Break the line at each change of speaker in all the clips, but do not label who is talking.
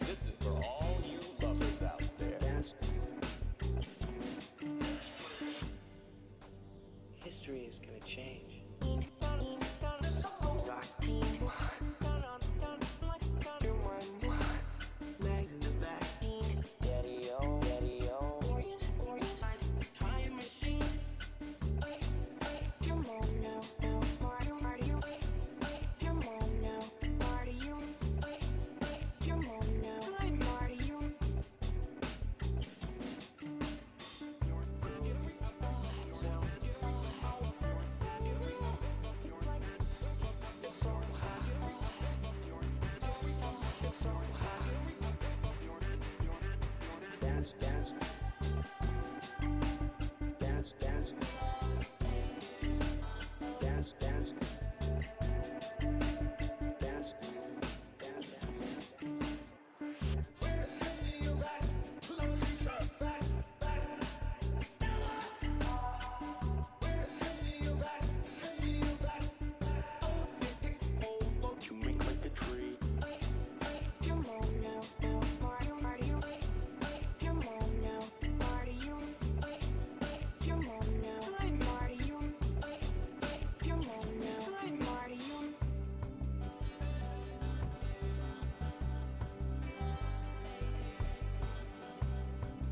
This is for all you lovers out there.
History is gonna change. Legs in the back. Daddy-o, daddy-o. Time machine. Come on now, now, party. Come on now, party you. Come on now, party you. Dance, dance. Dance, dance. Dance, dance. Dance, dance. We're sending you back to the future. Back. Stella. We're sending you back. Oh, you make like a tree. Come on now, party. Come on now, party you. Come on now, party you. Come on now, party you.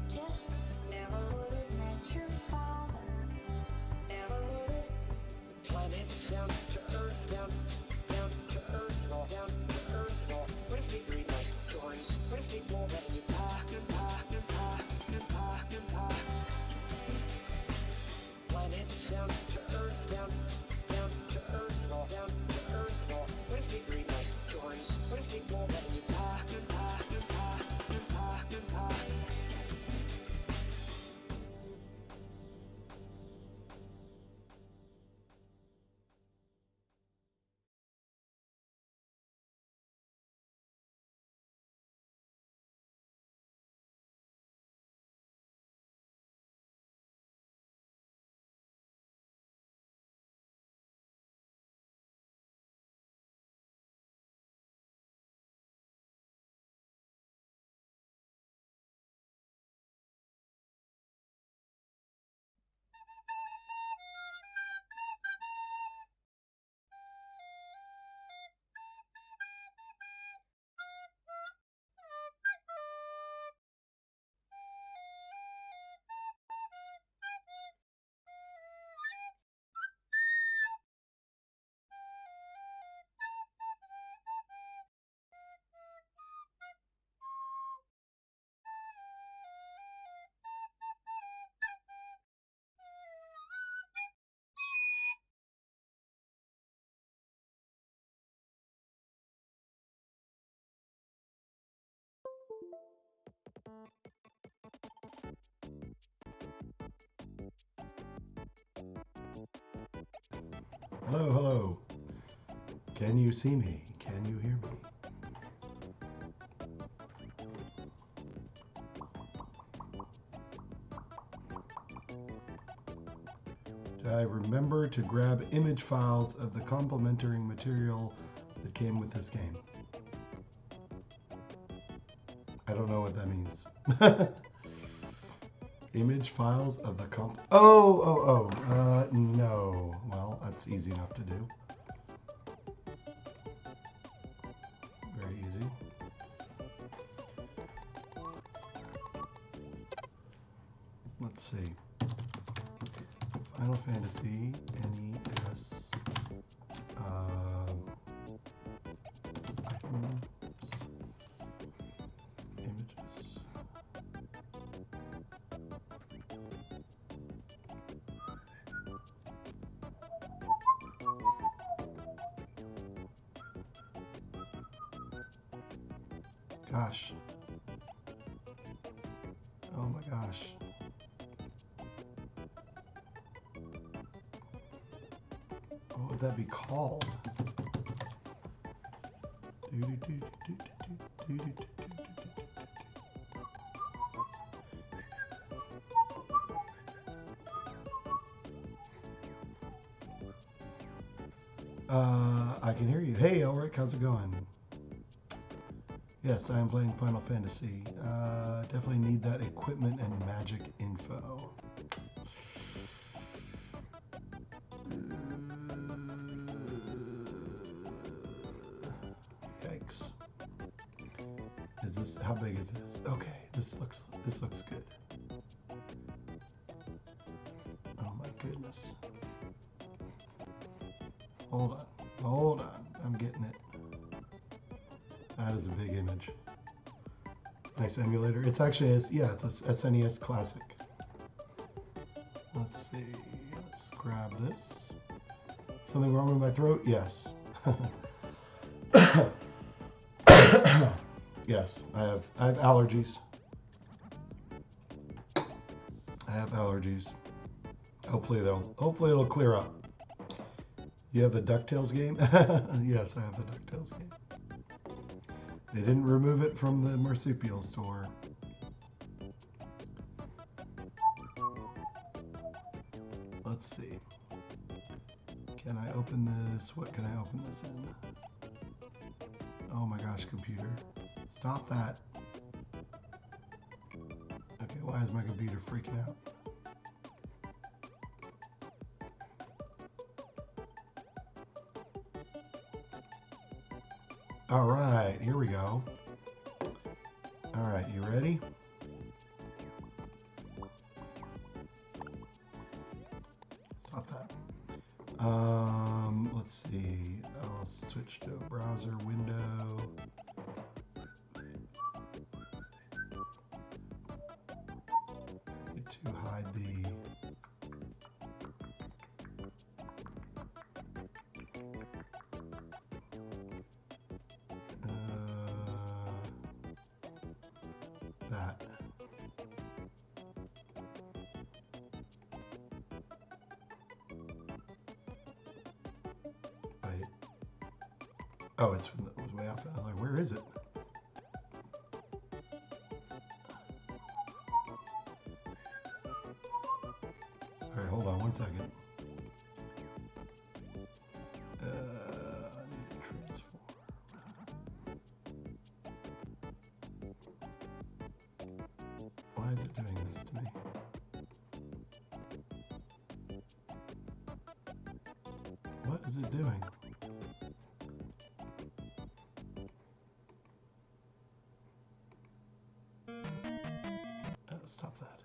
Just never would have met your father. Never would have. Planets down to Earth, down to Earth, down to Earth. What if they read my stories? What if they won't let you pa? Planets down to Earth, down to Earth, down to Earth. What if they read my stories? What if they won't let you pa?
Hello, hello. Can you see me? Can you hear me? Did I remember to grab image files of the complementary material that came with this game? I don't know what that means. Image files of the no. Well, that's easy enough to do. Very easy. Let's see. Final Fantasy NES. Images. Gosh. Oh my gosh. What would that be called? I can hear you. Hey, Elric, how's it going? Yes, I am playing Final Fantasy. Definitely need that equipment and magic info. Yikes. Is this, how big is this? Okay, this looks good. Oh my goodness. Hold on, I'm getting it. That is a big image. Nice emulator. It's actually, it's a SNES Classic. Let's see, let's grab this. Something wrong with my throat? Yes. Yes, I have allergies. Hopefully it'll clear up. You have the DuckTales game? Yes, I have the DuckTales game. They didn't remove it from the marsupial store. Let's see. Can I open this? What can I open this in? Oh my gosh, computer. Stop that. Okay, why is my computer freaking out? All right, here we go. All right, you ready? Stop that. Let's see. I'll switch to a browser window. Get to hide the. That. Wait. Oh, it was way off. I was like, where is it? Sorry, hold on one second. I need to transform. Why is it doing this to me? What is it doing? Stop that.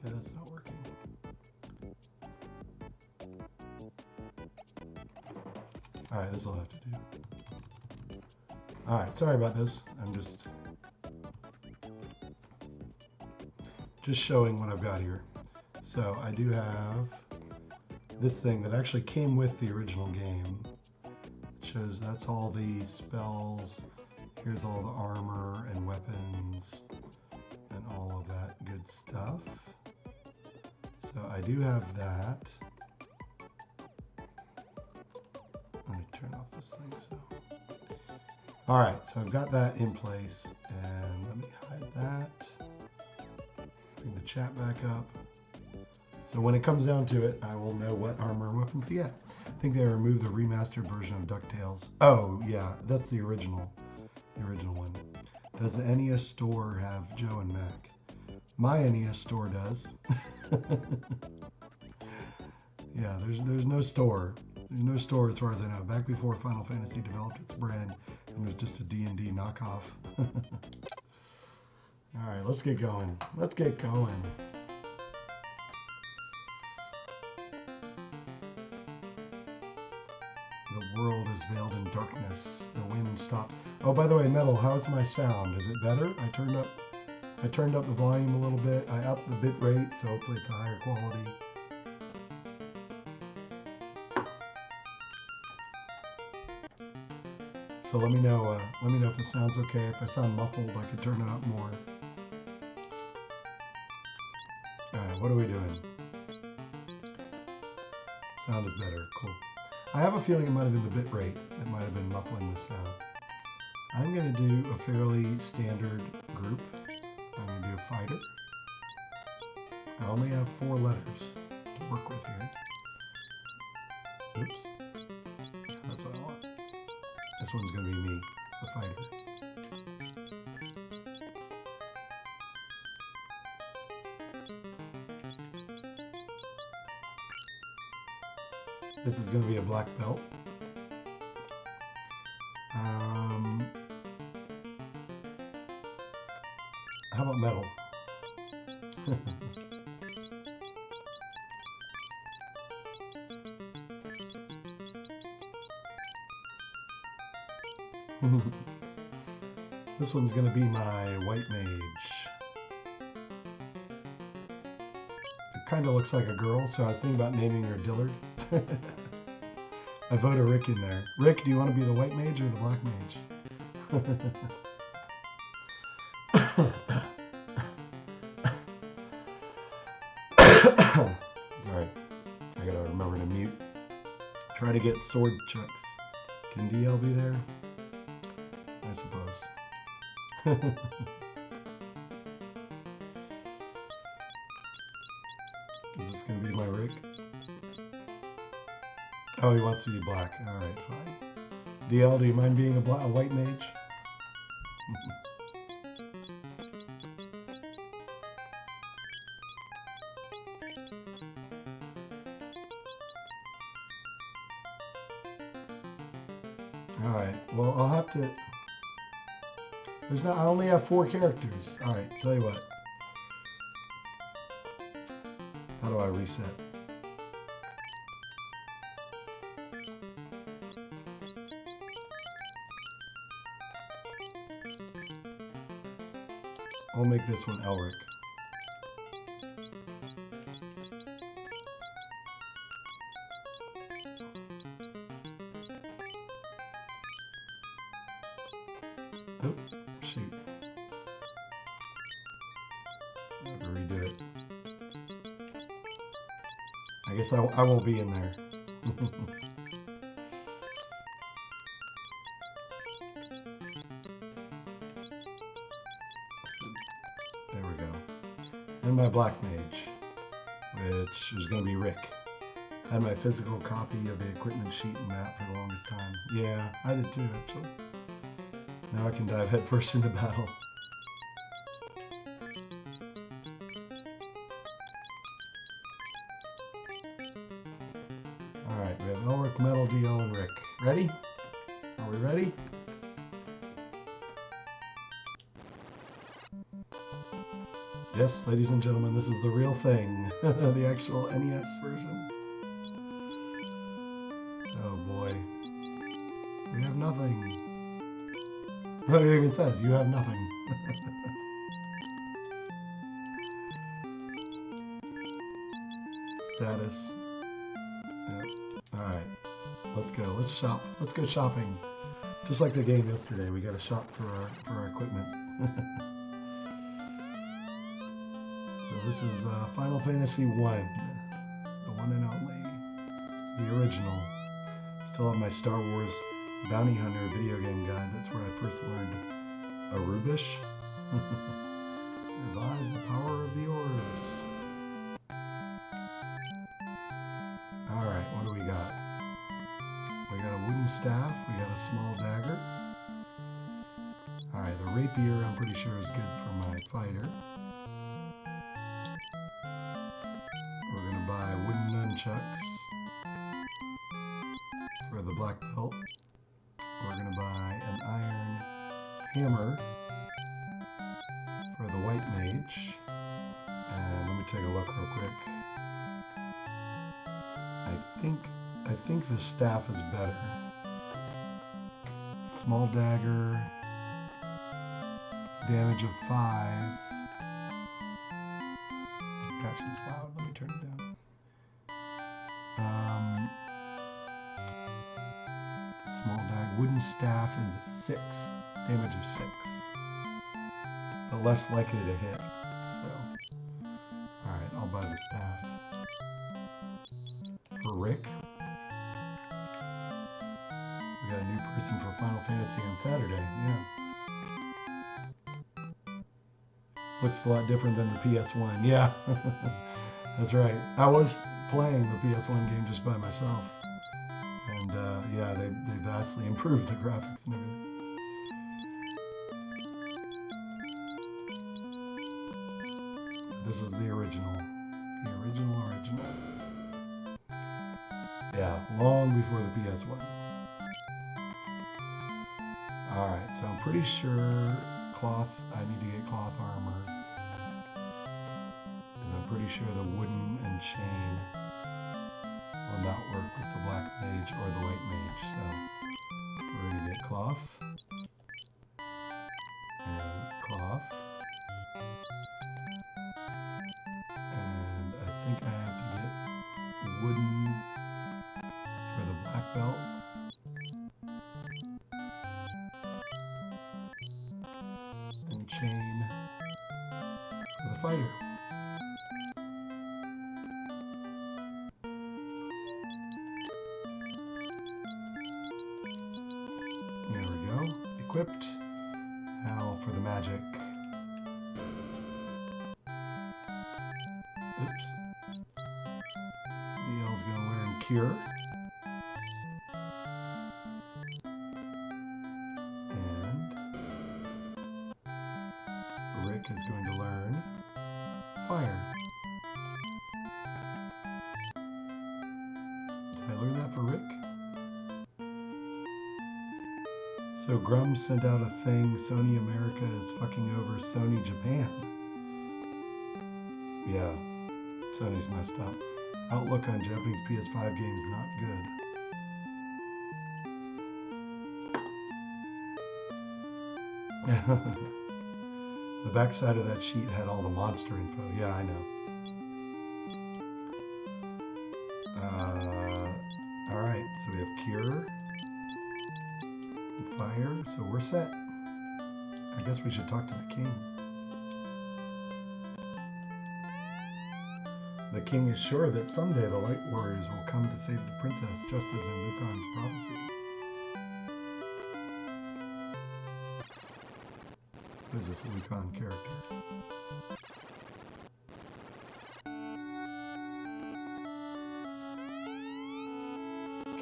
Yeah, that's not working. Alright, this will have to do. Alright, sorry about this. I'm just showing what I've got here. So I do have this thing that actually came with the original game. It shows that's all the spells. Here's all the armor and weapons and all of that good stuff. So I do have that. Let me turn off this thing. All right, so I've got that in place, and let me hide that. Bring the chat back up. So when it comes down to it, I will know what armor and weapons to get. I think they removed the remastered version of DuckTales. Oh yeah, that's the original one. Does the NES store have Joe and Mac? My NES store does. Yeah, there's no store. There's no store as far as I know. Back before Final Fantasy developed its brand, and it was just a D&D knockoff. All right, let's get going. Let's get going. The world is veiled in darkness. The wind stopped. Oh, by the way, Metal, how's my sound? Is it better? I turned up the volume a little bit. I upped the bit rate, so hopefully it's a higher quality. So let me know if it sounds okay. If I sound muffled, I could turn it up more. All right, what are we doing? Sound is better. Cool. I have a feeling it might have been the bit rate that might have been muffling the sound. I'm going to do a fairly standard group. I'm going to do a fighter. I only have 4 letters to work with here. Oops. That's what I want. This one's going to be me, the fighter. This is going to be a black belt. How about metal? This one's going to be my white mage. It kind of looks like a girl, so I was thinking about naming her Dillard. I voted Rick in there. Rick, do you want to be the white mage or the black mage? Sorry, I gotta remember to mute. Try to get sword chucks. Can DL be there? I suppose. Is this gonna be my Rick? Oh, he wants to be black. Alright, fine. DL, do you mind being a white mage? Alright, well, I'll have to... There's not... I only have 4 characters. Alright, tell you what. How do I reset? I'll make this one Elric. Oh, shoot. I have to redo it. I guess I won't be in there. There we go. And my black mage, which is going to be Rick. I had my physical copy of the equipment sheet and map for the longest time. Yeah, I did too, actually. Now I can dive headfirst into battle. Alright, we have Elric, Metal, DL, and Rick. Ready? Are we ready? Yes, ladies and gentlemen, this is the real thing. The actual NES version. Oh boy. We have nothing. It even says, you have nothing. Status. Yep. Alright. Let's go. Let's shop. Let's go shopping. Just like the game yesterday, we gotta shop for our equipment. So this is Final Fantasy 1. The one and only. The original. Still have my Star Wars Bounty Hunter video game guide. That's where I first learned Arubish. Revive the power of the orbs. Alright, what do we got? We got a wooden staff. We got a small dagger. Alright, the rapier I'm pretty sure is good for my fighter. We're going to buy wooden nunchucks for the black belt. We're going to buy an iron hammer for the white mage. And let me take a look real quick. I think the staff is better. Small dagger, damage of 5. Gosh, it's loud. Let me turn it down. Small dagger. Wooden staff is 6. Damage of 6. But less likely to hit. So, alright, I'll buy the staff. For Rick. We got a new person for Final Fantasy on Saturday. Yeah. This looks a lot different than the PS1. Yeah. That's right. I was playing the PS1 game just by myself. And yeah, they vastly improved the graphics and everything. This is the original. The original. Yeah, long before the PS1. Alright, so I'm pretty sure cloth, I need to get cloth armor. And I'm pretty sure the wooden and chain will not work with the black mage or the white mage. So we're going to get cloth. And cloth. And I think I have to get wooden for the black belt. And chain for the fighter. There we go. Equipped. Now for the magic. Oops. DL's going to learn Cure. And Rick is going to learn Fire. Did I learn that for Rick? So Grum sent out a thing, Sony America is fucking over Sony Japan. Yeah, Sony's messed up. Outlook on Japanese PS5 games not good. The backside of that sheet had all the monster info. Yeah, I know. Alright, so we have Cure. Fire, so we're set. I guess we should talk to the king. The king is sure that someday the White Warriors will come to save the princess, just as in Lucan's prophecy. Who is this Lucan character?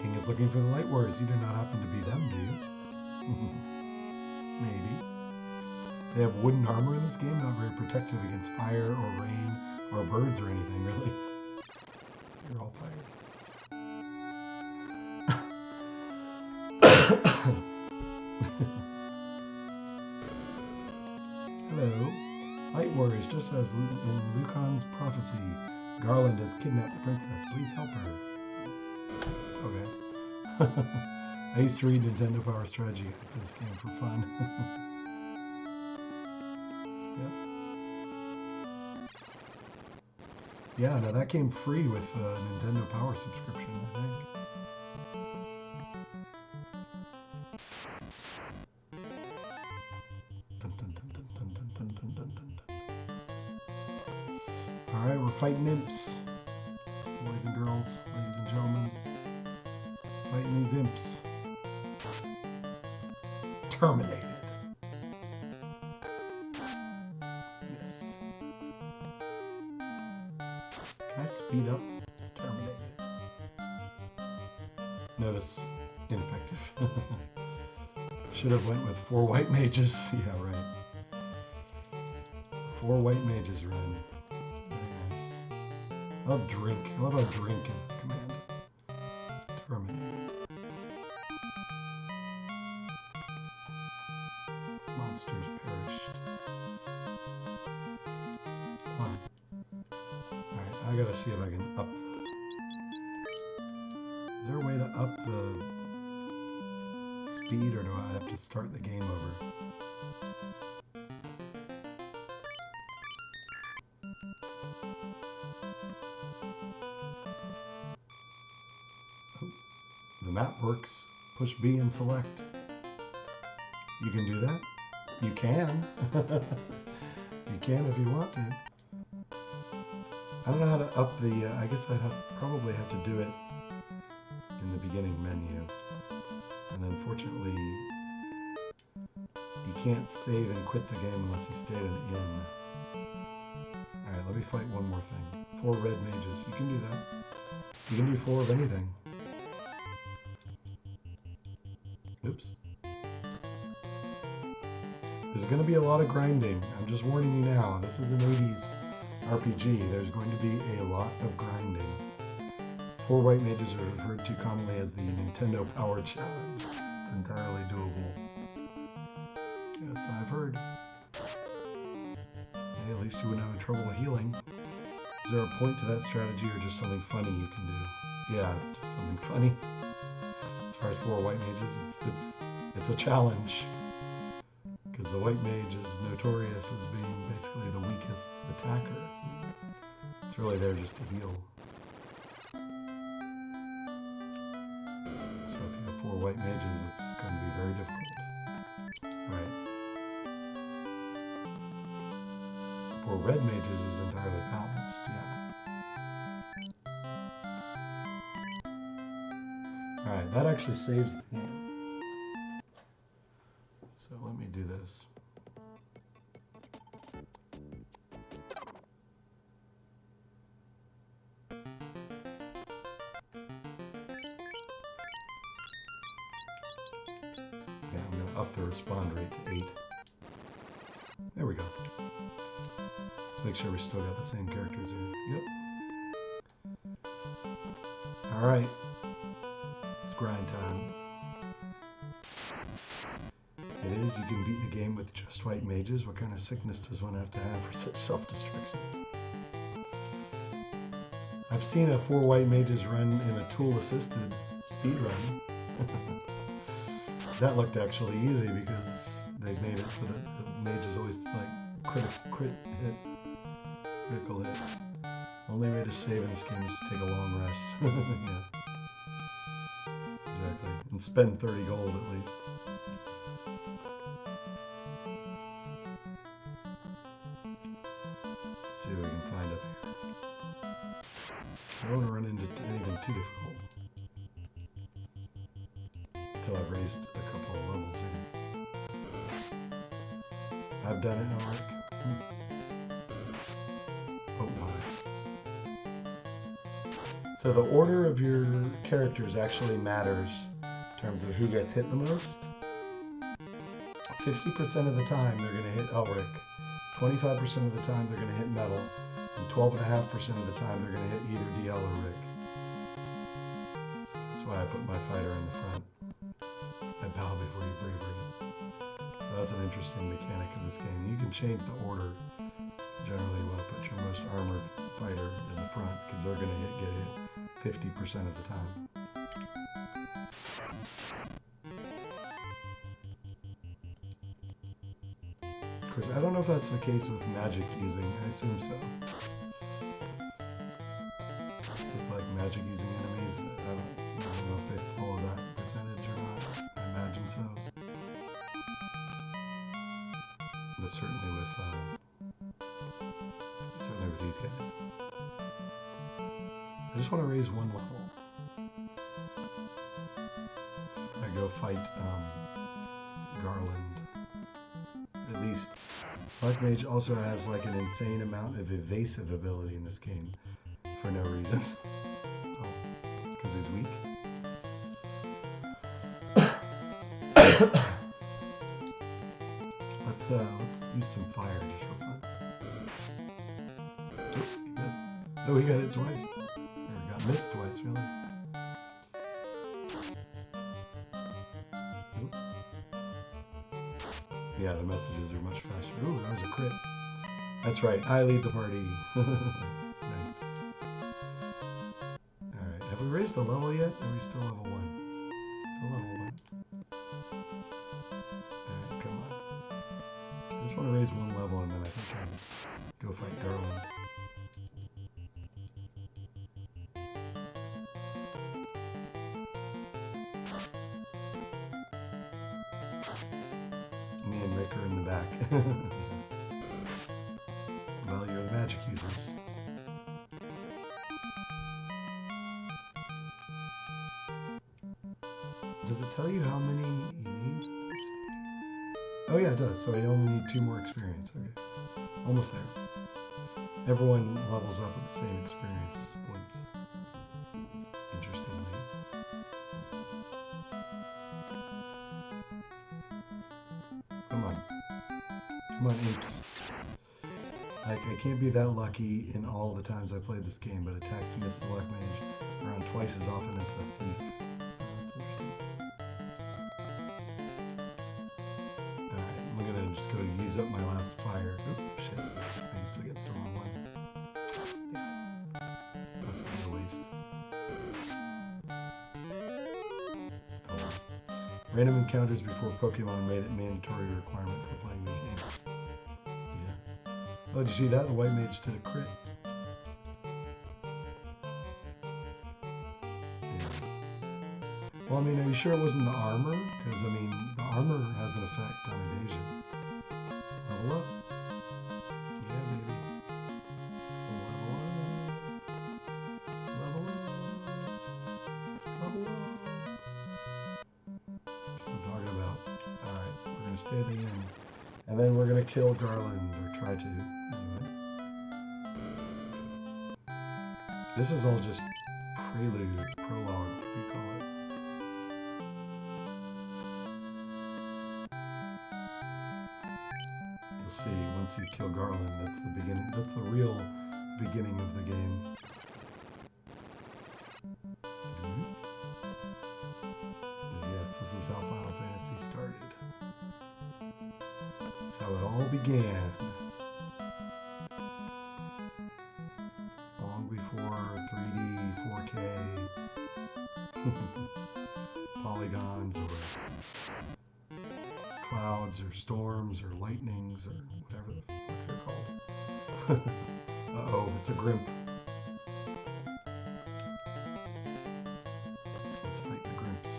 King is looking for the Light Warriors. You do not happen to be them, do you? Maybe. They have wooden armor in this game, not very protective against fire or rain or birds or anything, really. You're all fired. Hello. Light Warriors, just as in Lucan's prophecy, Garland has kidnapped the princess. Please help her. Okay. I used to read Nintendo Power Strategy Guide for this game for fun. Yep. Yeah, now that came free with Nintendo Power subscription, I think. Dun, dun, dun, dun, dun, dun, dun, dun, dun, dun. Alright, we're fighting imps. Boys and girls, ladies and gentlemen. Fighting these imps. Terminated. Missed. Can I speed up? Terminated. Notice, ineffective. Should have went with 4 white mages. Yeah, right. 4 white mages run. Very nice. I love drink. I love how drink is the command. Terminated. Monsters perished. Fine. Alright, I gotta see if I can up. Is there a way to up the speed, or do I have to start the game over? Oh, the map works. Push B and select. You can do that? You can. You can if you want to. I don't know how to up the, I guess I'd probably have to do it in the beginning menu. And unfortunately, you can't save and quit the game unless you stay at an inn. Alright, let me fight one more thing. 4 red mages. You can do that. You can do 4 of anything. Oops. There's going to be a lot of grinding. I'm just warning you now. This is an 80s RPG. There's going to be a lot of grinding. 4 white mages are referred to commonly as the Nintendo Power Challenge. It's entirely doable. Yes, I've heard. Hey, at least you wouldn't have trouble healing. Is there a point to that strategy or just something funny you can do? Yeah, it's just something funny. As far as 4 white mages, it's a challenge. Because the white mage is notorious as being basically the weakest attacker. It's really there just to heal. So if you have 4 white mages, it's going to be very difficult. Alright. 4 red mages is entirely balanced, yeah. Alright, that actually saves the game. So let me do this. Okay, I'm going to up the respond rate to 8. There we go. Let's make sure we still got the same characters here. Yep. Alright. It's grind time. It is, you can beat the game with just white mages. What kind of sickness does one have to have for such self-destruction? I've seen a 4 white mages run in a tool-assisted speed run. That looked actually easy because they've made it so that the mages always like critical hit. Only way to save in this game is to take a long rest. Yeah. Exactly. And spend 30 gold at least. Let's see what we can find up here. I don't want to run into anything too difficult. Until I've raised a couple of levels here. I've done it, Alric. Oh my. So the order of your characters actually matters in terms of who gets hit the most. 50% of the time they're going to hit Elric. 25% of the time they're going to hit Metal. And 12.5% of the time they're going to hit either DL or Rick. So that's why I put my fighter in the front. I bow before you bravery. So that's an interesting mechanic of this game. You can change the order. Generally, you want to put your most armored fighter in the front because they're going to get hit 50% of the time. Of course, I don't know if that's the case with magic using. I assume so. With like magic using enemies, I don't know if they follow that percentage or not. I imagine so. But certainly with these guys. I just want to raise one level. I go fight Garland. At least Black Mage also has like an insane amount of evasive ability in this game for no reason. Oh, because he's weak. Let's use some fire just for fun. Oh, he missed. Oh, he got it twice. Or got missed twice, really. Oop. Yeah, the messages are much faster. Ooh, that was a crit. That's right, I lead the party. Nice. Alright, have we raised a level yet? Or are we still level 1? Still level 1. Alright, come on. I just want to raise one level and then I think I'll go fight Garland. Me and Rick are in the back. Well, you're the magic users. Does it tell you how many you need? Oh yeah, it does. So I only need 2 more experience. Okay. Almost there. Everyone levels up with the same experience points. Interestingly. Come on. Come on, apes. Like, I can't be that lucky in all the times I played this game, but attacks miss the Luck Mage around twice as often as the Thief. That's interesting. Alright, I'm gonna just go use up my last fire. Oop, shit. I used to get the wrong one. Yeah. That's gonna be a waste. Oh well. Random encounters before Pokemon made it mandatory requirement for playing the game. Oh, did you see that? The white mage did a crit. Yeah. Well, I mean, are you sure it wasn't the armor? Because, I mean, the armor has an effect on evasion. Level up. Yeah, baby. Level up. Level up. Level up. That's what I'm talking about. Alright, we're going to stay at the end. And then we're going to kill Garland, or try to. Anyway. This is all just prelude, prologue, what do you call it? You'll see, once you kill Garland, that's the beginning, that's the real beginning of the game. But yes, this is how Final Fantasy started. How it all began. Long before 3D, 4K, polygons, or clouds, or storms, or lightnings, or whatever the fuck they're called. Uh-oh, it's a Grimp. Let's fight the Grimps.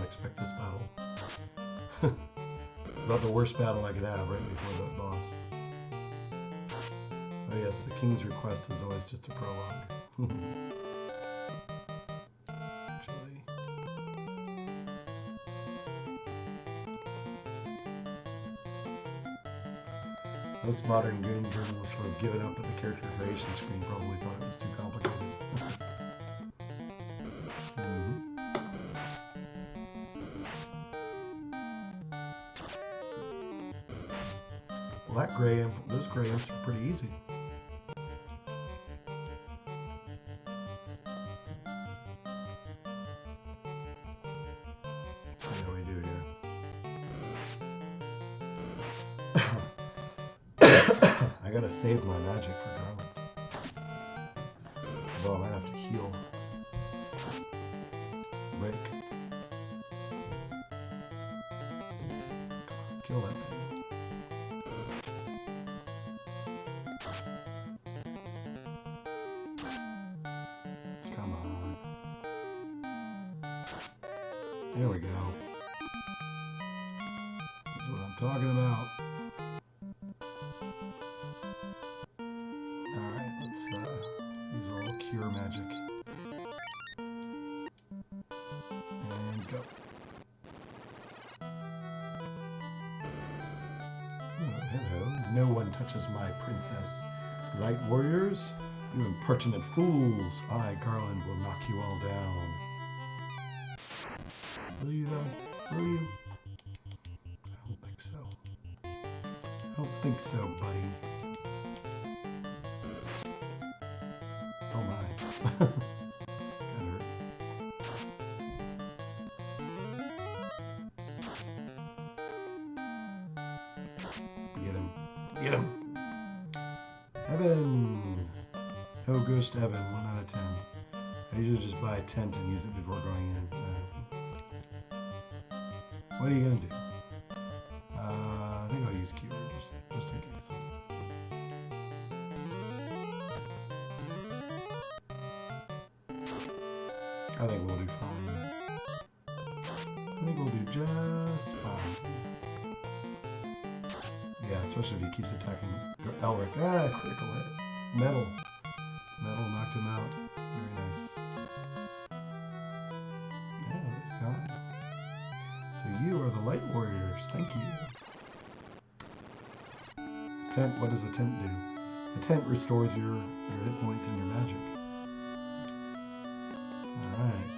Expect this battle. It's about the worst battle I could have right before the boss. Oh yes, the king's request is always just a prologue. Actually. Most modern game journalists would have given up at the character creation screen, probably thought it was too complicated. Well, that those gray imps were pretty easy. Let's see how we do here. I gotta save my magic for Garland. Well, I might have to heal. Rick. Kill that thing. There we go. That's what I'm talking about. Alright, let's use a little cure magic. And go. Oh, hello. No one touches my princess. Light warriors, you impertinent fools. I, Garland, will knock you all down. Will you though? Will you? I don't think so. I don't think so, buddy. Oh my. That hurt. Get him. Get him. Evan. Oh, Ghost Evan, 1 out of 10. I usually just buy a tent and use it before going in. What are you going to do? I think I'll use Cure just in case. I think we'll do fine. I think we'll do just fine. Yeah, especially if he keeps attacking Elric. Ah, critical hit. Metal. Metal knocked him out. Very nice. Yeah, he's gone. So you Tent, what does a tent do? A tent restores your hit points and your magic. Alright.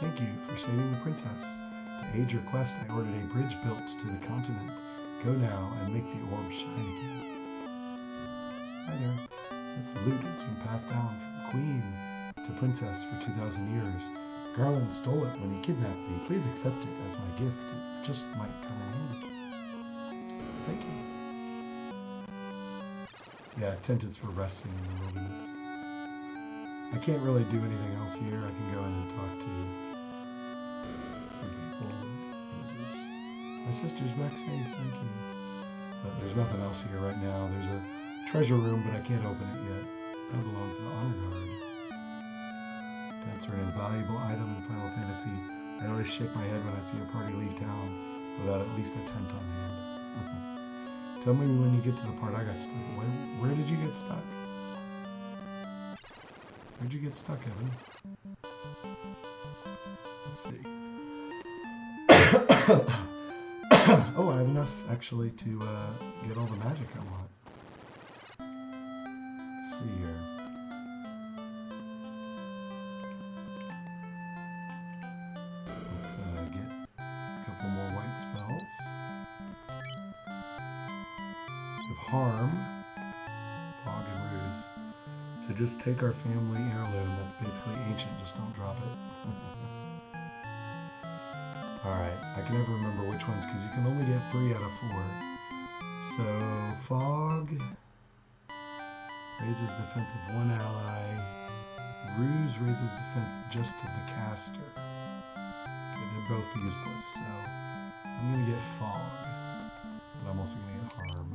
Thank you for saving the princess. To aid your quest, I ordered a bridge built to the continent. Go now and make the orb shine again. Hi there. This loot has been passed down from queen to princess for 2,000 years. Garland stole it when he kidnapped me. Please accept it as my gift. It just might come in handy. Thank you. Yeah, tent is for resting in the wilderness. I can't really do anything else here. I can go in and talk to some people. What is this? My sister's back safe, thank you. But there's nothing else here right now. There's a treasure room, but I can't open it yet. That belongs to the honor guard. Tents are an invaluable item in Final Fantasy. I always shake my head when I see a party leave town without at least a tent on hand. Tell me when you get to the part I got stuck. Where did you get stuck? Where'd you get stuck, Evan? Let's see. Oh, I have enough actually to get all the magic I want. Let's see here. Let's get a couple more white spells. With harm, fog and ruse. So just take our family heirloom. That's basically ancient. Just don't drop it. Alright, I can never remember which ones because you can only get 3 out of 4. So, Fog raises defense of 1 ally. Ruse raises defense just of the caster. Okay, they're both useless, so I'm going to get Fog. But I'm also going to get Harm.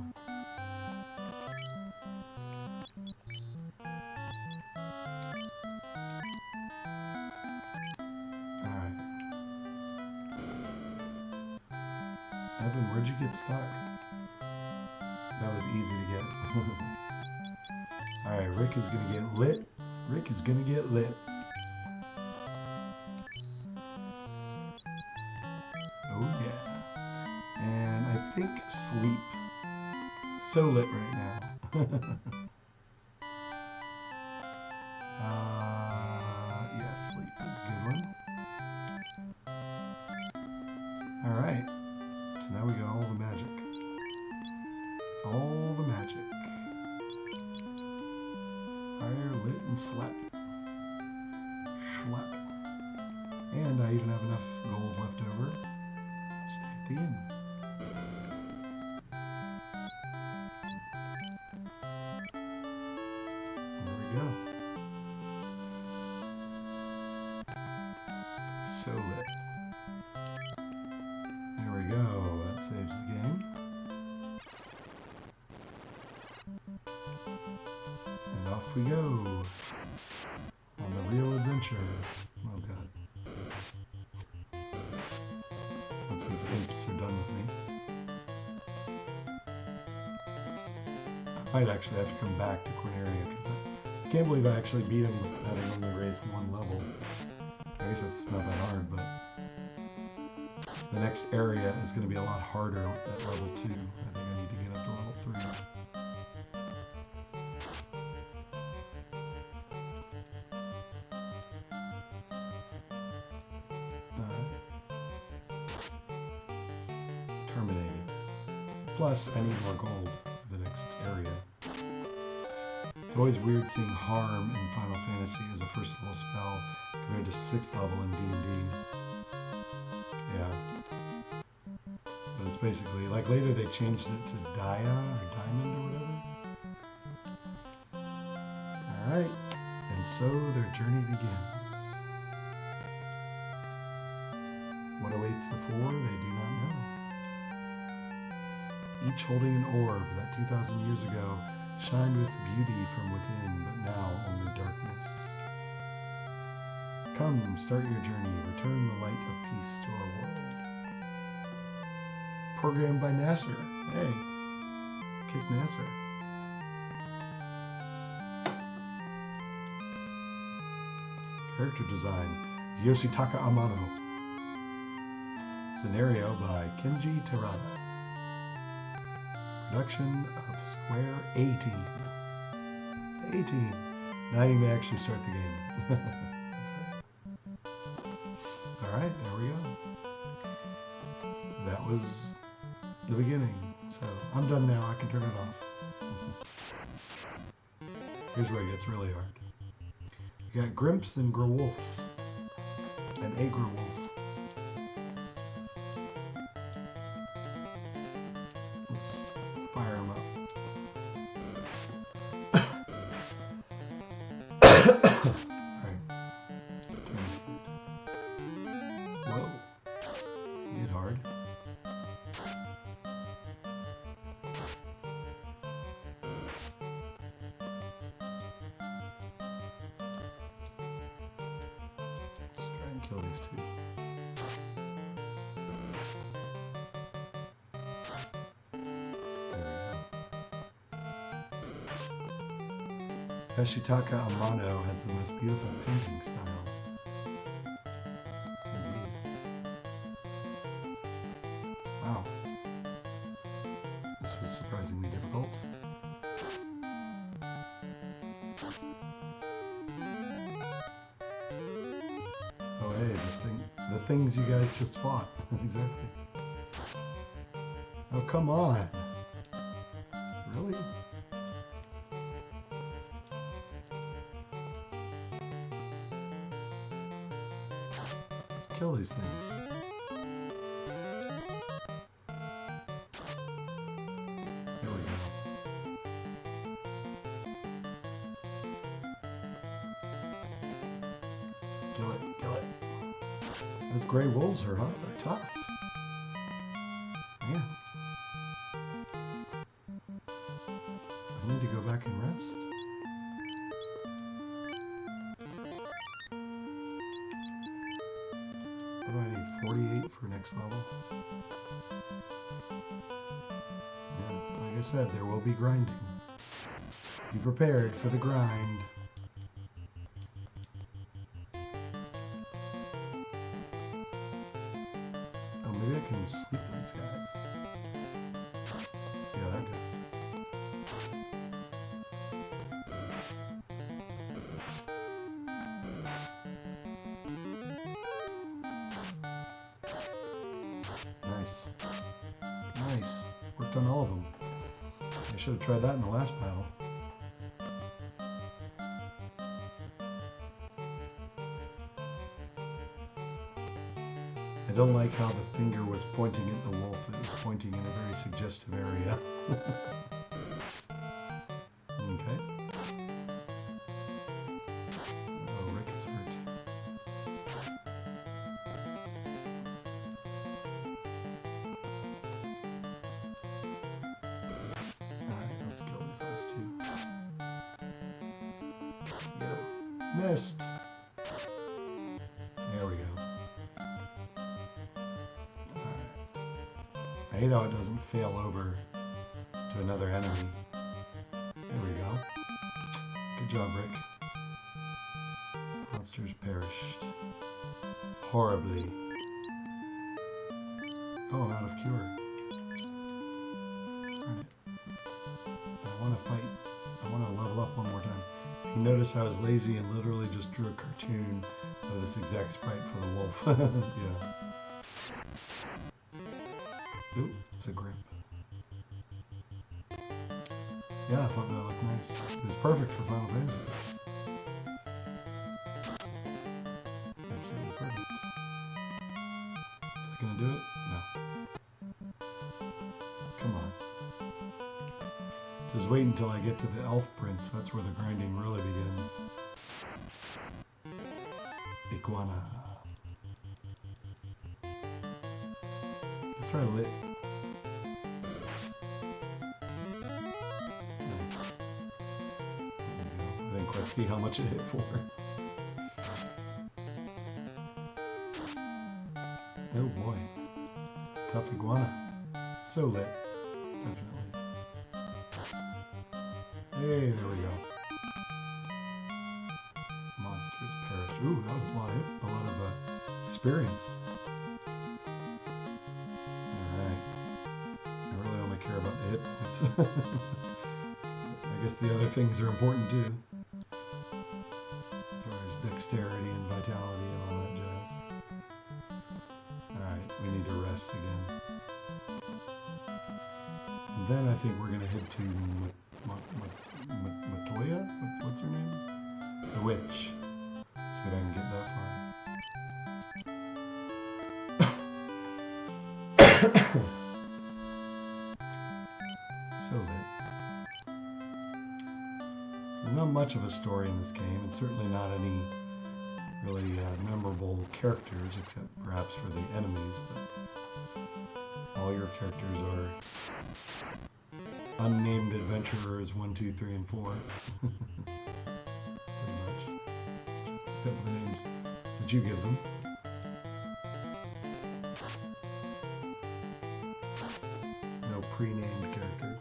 Evan, where'd you get stuck? That was easy to get. Alright, Rick is gonna get lit. Rick is gonna get lit. Oh yeah. And I think sleep. So lit right now. Yeah, sleep is a good one. Alright. Now we got all the magic. All the magic. Fire, lit, and slap. Schlep. And I even have enough gold left over. Stay at the end. There we go. So lit. There we go. Saves the game. And off we go. On the real adventure. Oh god. Once these apes are done with me. I might actually have to come back to Corneria because I can't believe I actually beat him with having only raised 1 level. I guess it's not that hard, but the next area is going to be a lot harder at level 2. I think I need to get up to level 3. Terminated. Plus, I need more gold for the next area. It's always weird seeing Harm in Final Fantasy as a first level spell compared to 6th level in D&D. Yeah. But it's basically, like later they changed it to Dia or Diamond or whatever. Alright, and so their journey begins. What awaits the 4, they do not know. Each holding an orb that 2,000 years ago shined with beauty from within, but now only darkness. Come, start your journey, return the light of peace to our world. Programmed by Nasser. Hey, kick Nasser. Character design, Yoshitaka Amano. Scenario by Kenji Terada. Production of Square 18. 18. Now you may actually start the game. Alright, there we go. That was the beginning. So I'm done now. I can turn it off. Here's where it gets really hard. You got Grimps and Grewolfs. And a Grewolf. Let's fire them up. Alright. Whoa. Hit hard. Let's try and kill these two. Yoshitaka Amano has the most beautiful painting style. Indeed. Wow. This was surprisingly difficult. Oh hey, the things you guys just fought. Exactly. Oh come on. Really? Kill these things. Here we go. Kill it, kill it. Those gray wolves are tough. Man. I need to go back and rest. What do I need? 48 for next level? Yeah, like I said, there will be grinding. Be prepared for the grind. Oh, maybe I can sleep with these guys. Let's see how that goes. Nice. Worked on all of them. I should have tried that in the last battle. I don't like how the finger was pointing at the wolf. It was pointing in a very suggestive area. Okay. Oh, Rick is hurt. Missed. There we go. Alright. I hate how it doesn't fail over to another enemy. There we go. Good job, Rick. Monsters perished. Horribly. Oh, I'm out of cure. Darn it. I want to fight. I want to level up one more time. You notice I was lazy and literally just drew a cartoon of this exact sprite for the wolf. Yeah. Ooh, it's a Grimp. Yeah, I thought that looked nice. It was perfect for Final Fantasy. Absolutely perfect. Is that gonna do it? No. Come on. Just wait until I get to the Elf Prince. That's where the grinding really begins. Iguana. Let's try lit. Nice. There we go. I didn't quite see how much it hit for. Oh boy. Tough iguana. So lit. Definitely. Hey, there we go. Monsters perish. Ooh, that was a lot of experience. Alright. I really only care about the hit points. items. I guess the other things are important too. As far as dexterity and vitality and all that jazz. Alright, we need to rest again. And then I think we're going to head to Matoya? What's her name? The witch. See if I can get that far. So lit. There's not much of a story in this game, and certainly not any really memorable characters, except perhaps for the enemies, but all your characters are unnamed adventurers 1, 2, 3, and 4. Pretty much. Except for the names that you give them. No pre-named characters.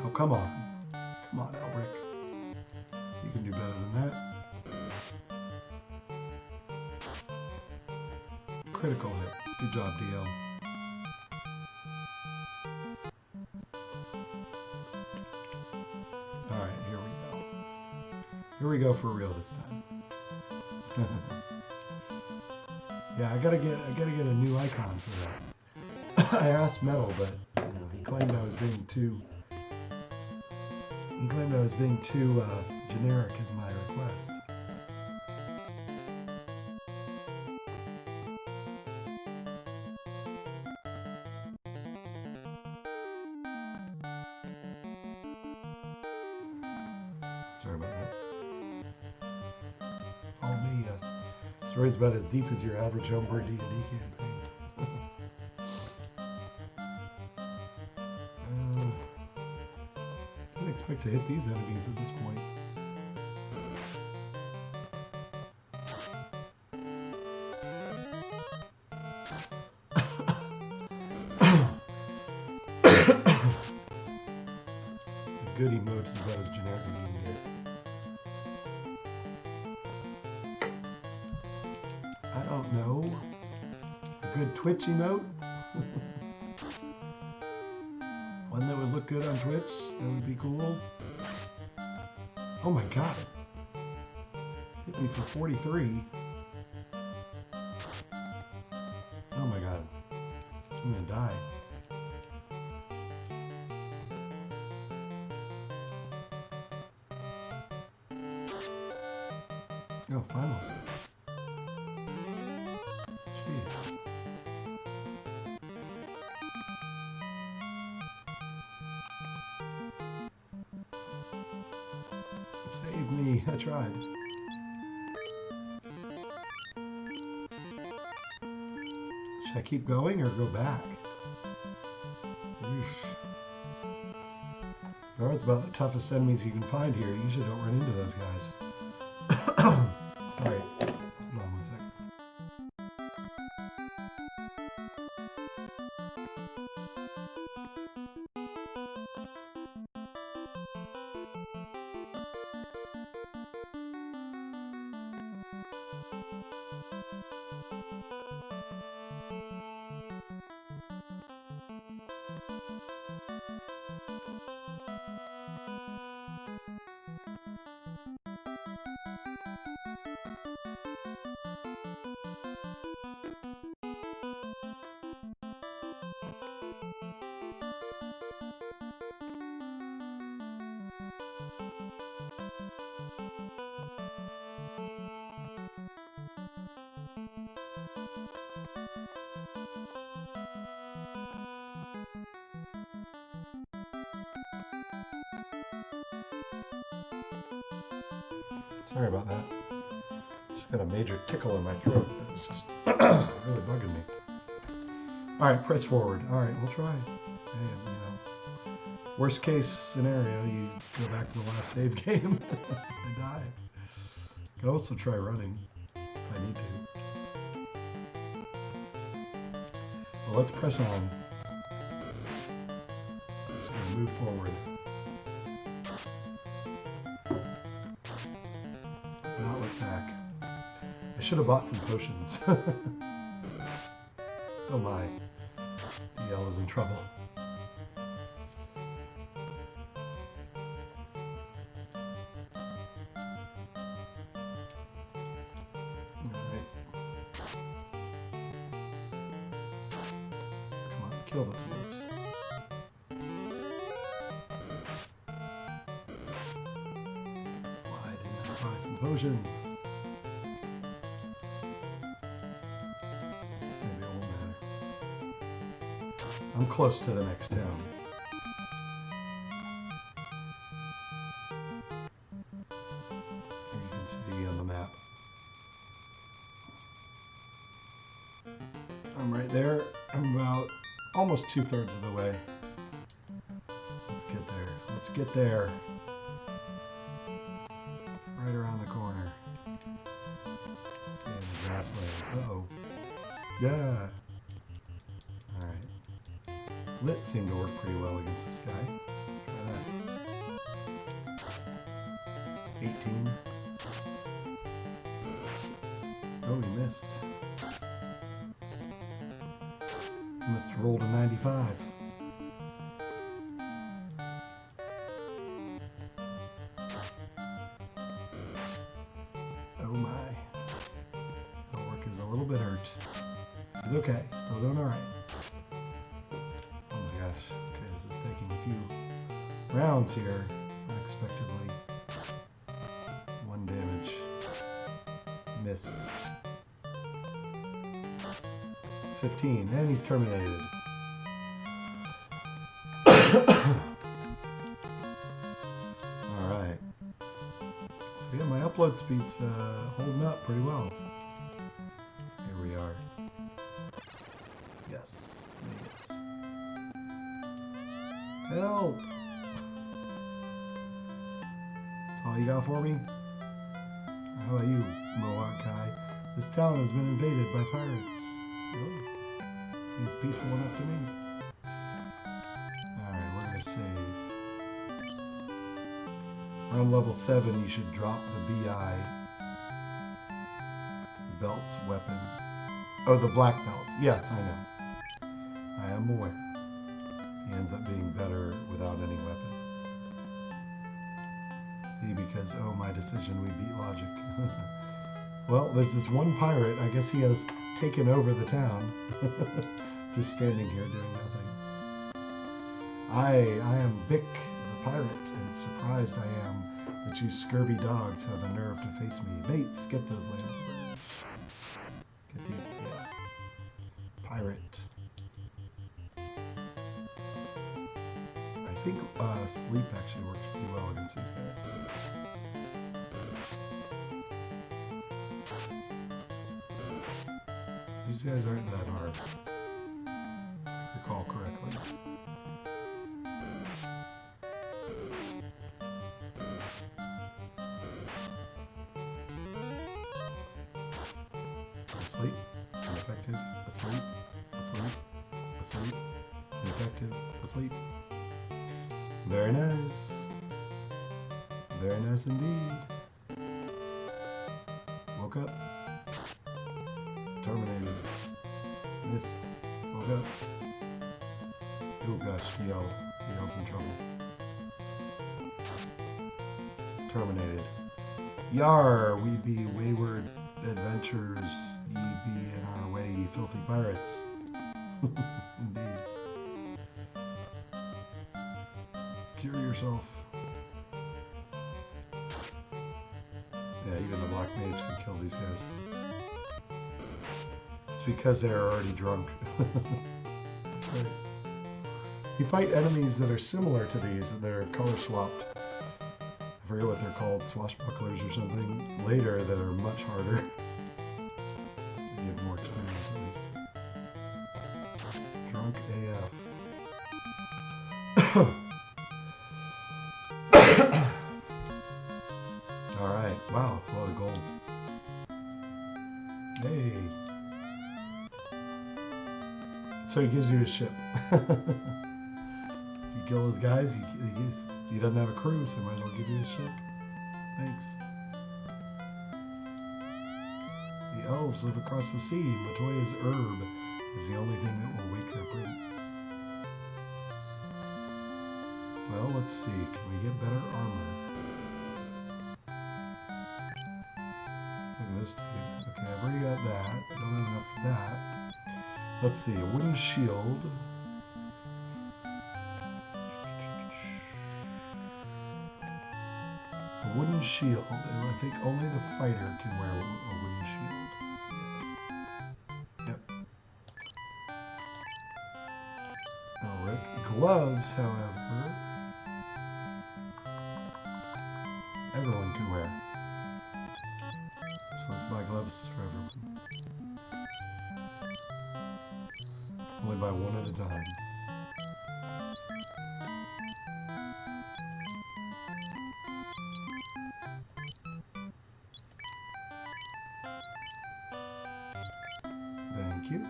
Oh, come on. Come on, Elric. You can do better than that. Critical hit. Good job, DL. Alright, here we go. Here we go for real this time. Yeah, I gotta get a new icon for that. I asked Metal, but he claimed I was being too generic in my request. Sorry about that. Oh me, yes. Story's about as deep as your average homebrew D&D campaign. I expect to hit these enemies at this point. The good emote is about as generic as you can get. I don't know. A good Twitch emote? One that would look good on Twitch, that would be cool. Oh my god. Hit me for 43. Oh my god. I'm gonna die. Oh, finally. Jeez. Save me, I tried. Should I keep going or go back? It's about the toughest enemies you can find here. You usually don't run into those guys. Sorry. Hold on one second. Sorry about that. Just got a major tickle in my throat. It's just really bugging me. Alright, press forward. Alright, we'll try. Hey, you know, worst case scenario, you go back to the last save game and die. You can also try running if I need to. Well, let's press on. Just gonna move forward. Not look back. I should have bought some potions. Oh my. DL is in trouble. Alright. Come on, kill the thieves. Why didn't I buy some potions? Maybe it won't matter. I'm close to the next town. You can see on the map. I'm right there. I'm about almost 2/3 of the way. Let's get there. Let's get there. Right around the corner. Stay in the grassland. Uh-oh. Yeah. Alright. Lit seemed to work pretty well against this guy. Let's try that. 18. Oh, he missed. Must have rolled a 95. Oh my. The orc is a little bit hurt. He's okay. Still doing alright. Oh my gosh. Okay, this is taking a few rounds here. Unexpectedly. 1 damage. Missed. 15, and he's terminated. Alright. So yeah, my upload speed's holding up pretty well. Here we are. Yes, made it. Help! That's all you got for me? How about you, Moakai? This town has been invaded by pirates. Oh. Seems peaceful enough to me. Alright, we're going to save. Around level 7, you should drop the BI. Belt's weapon. Oh, the black belt. Yes, I know. I am aware. He ends up being better without any weapon. See, because, oh, my decision, we beat logic. Well, there's this one pirate. I guess he has taken over the town. Just standing here doing nothing. I am Bick, the pirate, and surprised I am that you scurvy dogs have the nerve to face me. Mates, get those lambs. Get the pirate. I think sleep actually works pretty well against these guys. These guys aren't that hard, if I recall correctly. Asleep, ineffective, asleep, asleep, asleep, ineffective, asleep. Very nice. Very nice indeed. Woke up. Terminated. Missed. Woke up. Oh gosh, DL's in trouble. Terminated. Yar, we be wayward adventurers, ye be in our way, ye filthy pirates. Indeed. Cure yourself. Yeah, even the black mage can kill these guys. It's because they are already drunk. That's right. You fight enemies that are similar to these, that are color swapped. I forget what they're called, swashbucklers or something, later that are much harder. You have more experience at least. Drunk AF. Alright, wow, it's a lot of gold. Hey. So he gives you a ship. If you kill his guys, he doesn't have a crew, so he might as well give you a ship. Thanks. The elves live across the sea. Matoya's herb is the only thing that will wake their prince. Well, let's see. Can we get better armor? Look at this dude. Okay, I've already got that. I don't have enough for that. Let's see. A wooden shield. A wooden shield. And I think only the fighter can wear a wooden shield. Yes. Yep. Alright. Gloves, however, everyone can wear. So let's buy gloves for everyone. Only buy one at a time. Thank you.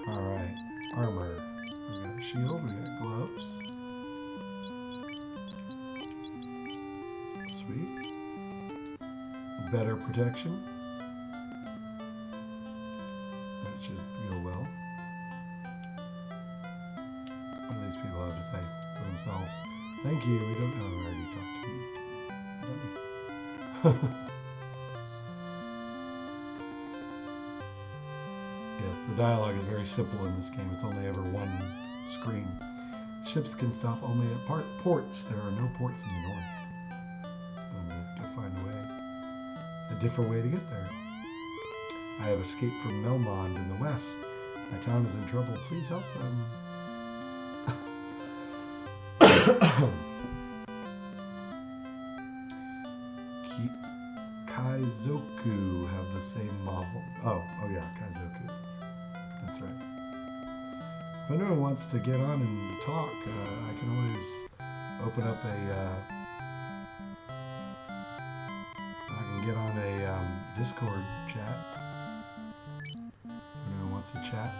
Alright, armor. We got a shield, we got gloves. Sweet. Better protection. That should go well. What do these people have to say for themselves? Thank you, we don't know. I already talked to you. Yes, the dialogue is very simple in this game. It's only ever one screen. Ships can stop only at ports. There are no ports in the north. And we have to find a different way to get there. I have escaped from Melmond in the west. My town is in trouble. Please help them. Kaizoku have the same model. Oh yeah, Kaizoku. That's right. If anyone wants to get on and talk, I can always open up I can get on a Discord chat. If anyone wants to chat.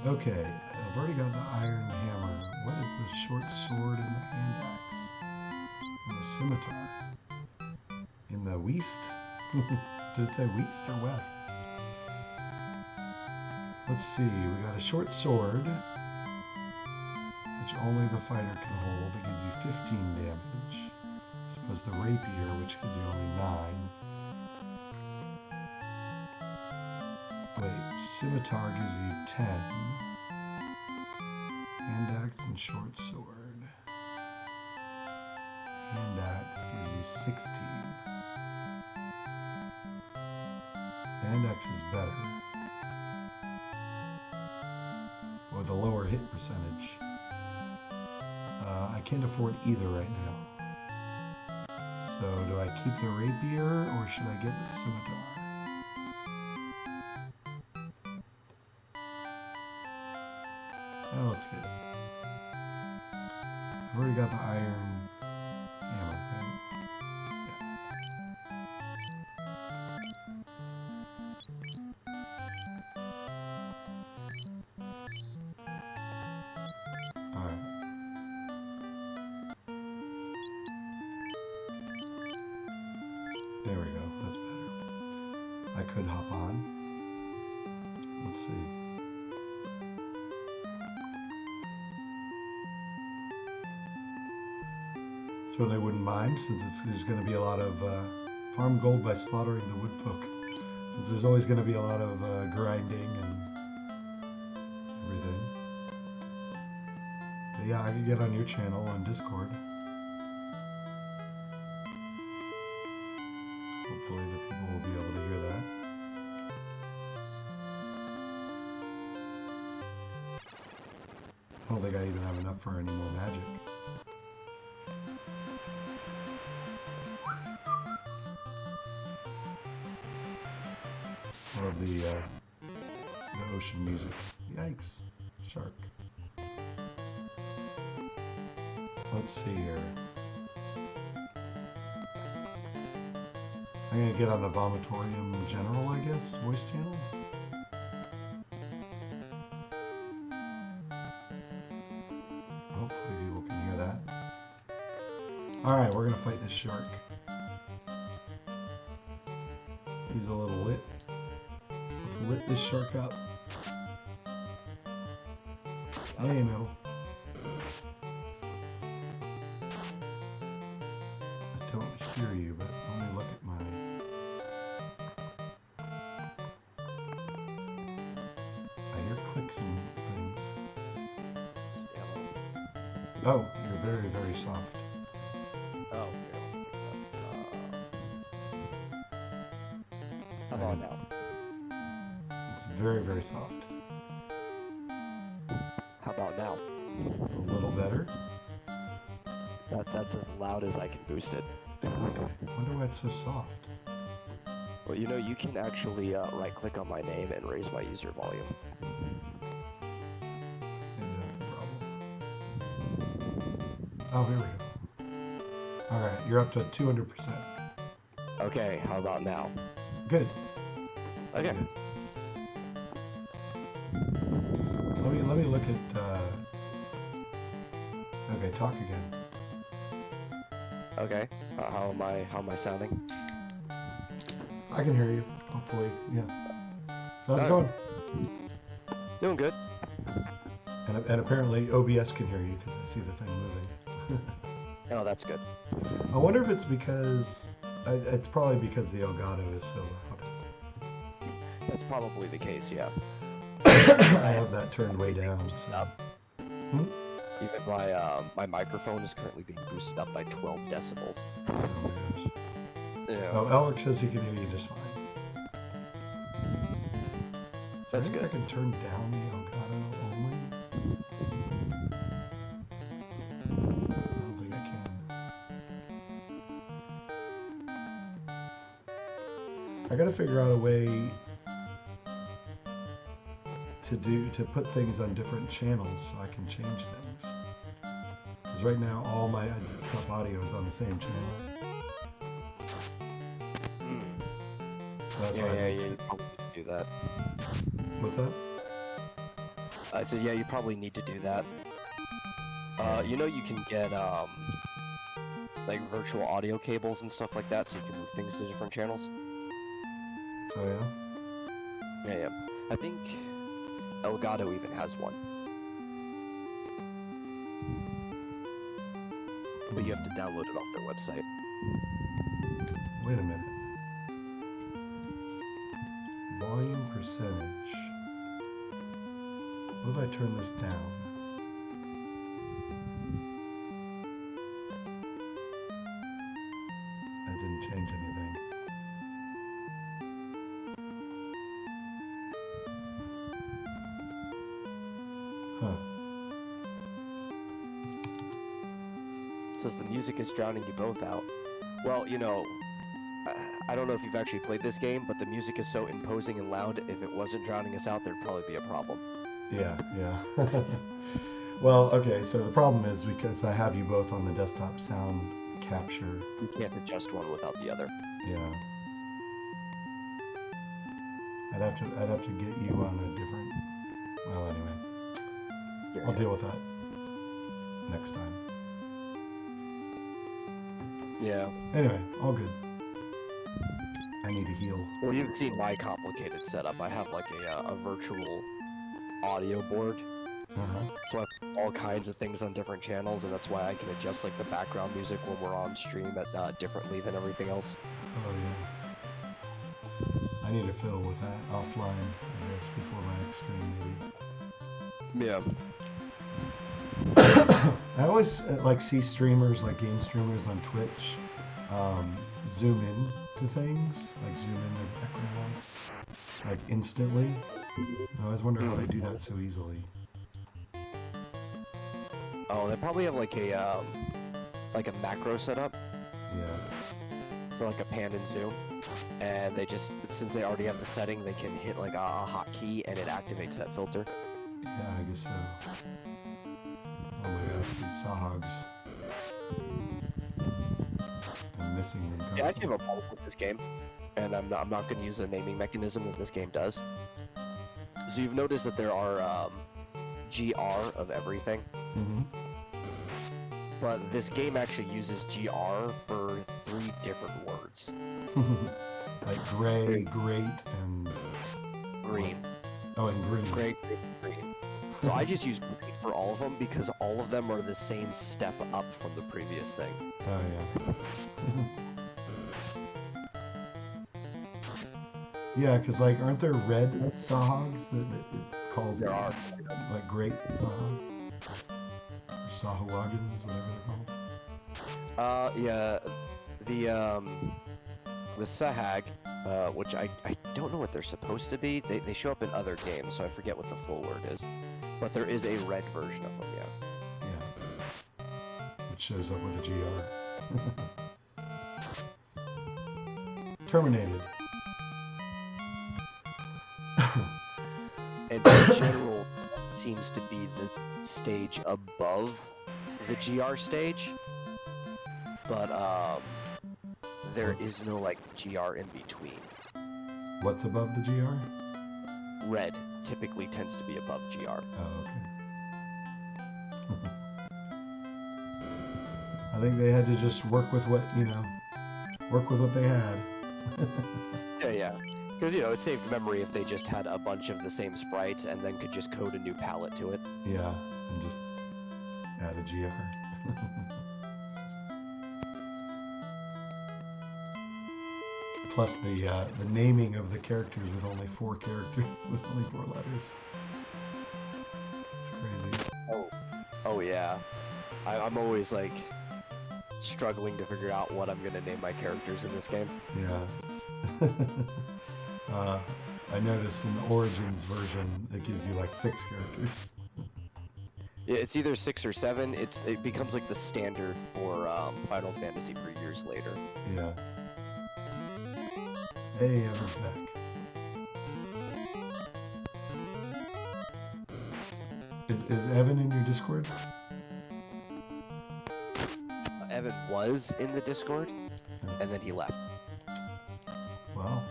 Okay, I've already got the iron hammer. What is the short sword and the hand axe? And the scimitar? In the west? Did it say west or west? Let's see, we got a short sword, which only the fighter can hold. It gives you 15 damage. As opposed to the rapier, which gives you only 9. Wait, scimitar gives you 10. Hand axe and short sword. Hand axe gives you 16. Hand axe is better. With a lower hit percentage. I can't afford either right now. So do I keep the rapier or should I get the scimitar? Let's get it. I've already got the iron hammer, right? Yeah. Alright. There we go, that's better. I could hop on. Let's see. Certainly wouldn't mind, since there's going to be a lot of farm gold by slaughtering the wood folk. Since there's always going to be a lot of grinding and everything. But yeah, I can get on your channel on Discord. Hopefully the people will be able to hear that. I don't think I even have enough for any more magic. Of the ocean music. Yikes. Shark. Let's see here. I'm gonna get on the Vomitorium General, I guess, voice channel. Hopefully people can hear that. Alright, we're gonna fight this shark. He's a little lit. lit this shark up. Yeah, you know. I don't hear you, but let me look at my... I hear clicks and things. Oh, you're very, very soft.
Oh, here, how about now?
It's very, very soft.
How about now?
A little better.
That's as loud as I can boost it.
Okay. Wonder why it's so soft.
Well, you know, you can actually right-click on my name and raise my user volume.
Maybe that's the problem. Oh, here we go. All right, you're up to 200%.
Okay, how about now?
Good.
Okay.
Good. Let me look at. Okay, talk again.
Okay. How am I sounding?
I can hear you. Hopefully, yeah. So how's it
Alright.
going?
Doing good.
And apparently OBS can hear you because I see the thing moving.
Oh, that's good.
I wonder if it's because it's probably because the Elgato is so loud.
That's probably the case, yeah.
I have that turned way down. So.
Up.
Hmm?
Even my microphone is currently being boosted up by 12 decibels.
Oh my gosh.
Yeah.
Oh, Alex says he can hear you just fine.
That's
I think
good.
I can turn down the Elgato only. I don't think I can. I gotta figure out a way to put things on different channels so I can change things. Because right now all my desktop audio is on the same channel. So that's why I
Yeah,
need
you
to-
probably need to do that.
What's that?
I said, yeah, you probably need to do that. You know, you can get like virtual audio cables and stuff like that, so you can move things to different channels.
Oh yeah?
Yeah. I think Elgato even has one, but you have to download it off their website.
Wait a minute. Volume percentage. What if I turn this down? That didn't change anything. Huh.
Says the music is drowning you both out. Well, you know, I don't know if you've actually played this game, but the music is so imposing and loud, if it wasn't drowning us out, there'd probably be a problem.
Yeah, yeah. Well, okay, so the problem is because I have you both on the desktop sound capture.
You can't adjust one without the other.
Yeah. I'd have to get you on a different. Well, anyway,
Here,
I'll
yeah.
deal with that next time.
Yeah.
Anyway, all good. I need to heal.
Well, you've seen my complicated setup. I have like a virtual audio board,
Uh-huh.
so I have all kinds of things on different channels, and that's why I can adjust like the background music when we're on stream at differently than everything else.
Oh yeah. I need to fiddle with that offline, I guess, before my next stream, maybe.
Yeah.
I always like see streamers, like game streamers on Twitch, zoom in to things, like zoom in their background, like instantly. I always wonder how they do that so easily.
Oh, they probably have like a macro setup
Yeah.
for like a pan and zoom, and they just, since they already have the setting, they can hit like a hotkey and it activates that filter.
Yeah, I guess so. Oh my gosh, these Sahogs. I'm missing them.
See, I actually have a problem with this game, and I'm not going to use the naming mechanism that this game does. So you've noticed that there are GR of everything,
Mm-hmm.
but this game actually uses GR for 3 different words.
Like gray, great, and
green.
Oh, and green.
Gray, green. So I just use green for all of them because all of them are the same step up from the previous thing.
Oh, yeah. Yeah, because, like, aren't there red Sahogs that it calls?
There are.
Like, great Sahogs? Or Sahawagans, whatever they're called.
Yeah, the Sahag, which I don't know what they're supposed to be. They show up in other games, so I forget what the full word is. But there is a red version of them, yeah.
Yeah. Which shows up with a GR. Terminated.
And in general, seems to be the stage above the GR stage. But, there is no, like, GR in between.
What's above the GR?
Red typically tends to be above GR.
Oh, okay. I think they had to just work with what, work with what they had.
Yeah. Because, it saved memory if they just had a bunch of the same sprites and then could just code a new palette to it.
Yeah, and just add a GR. Plus the naming of the characters with only 4 characters, with only 4 letters. It's crazy.
Oh yeah. I'm always, like, struggling to figure out what I'm going to name my characters in this game.
Yeah. I noticed in the Origins version, it gives you like 6 characters.
Yeah, it's either 6 or 7. It becomes like the standard for Final Fantasy for years later.
Yeah. Hey, Evan's back. Is Evan in your Discord?
Evan was in the Discord, and then he left.
Well,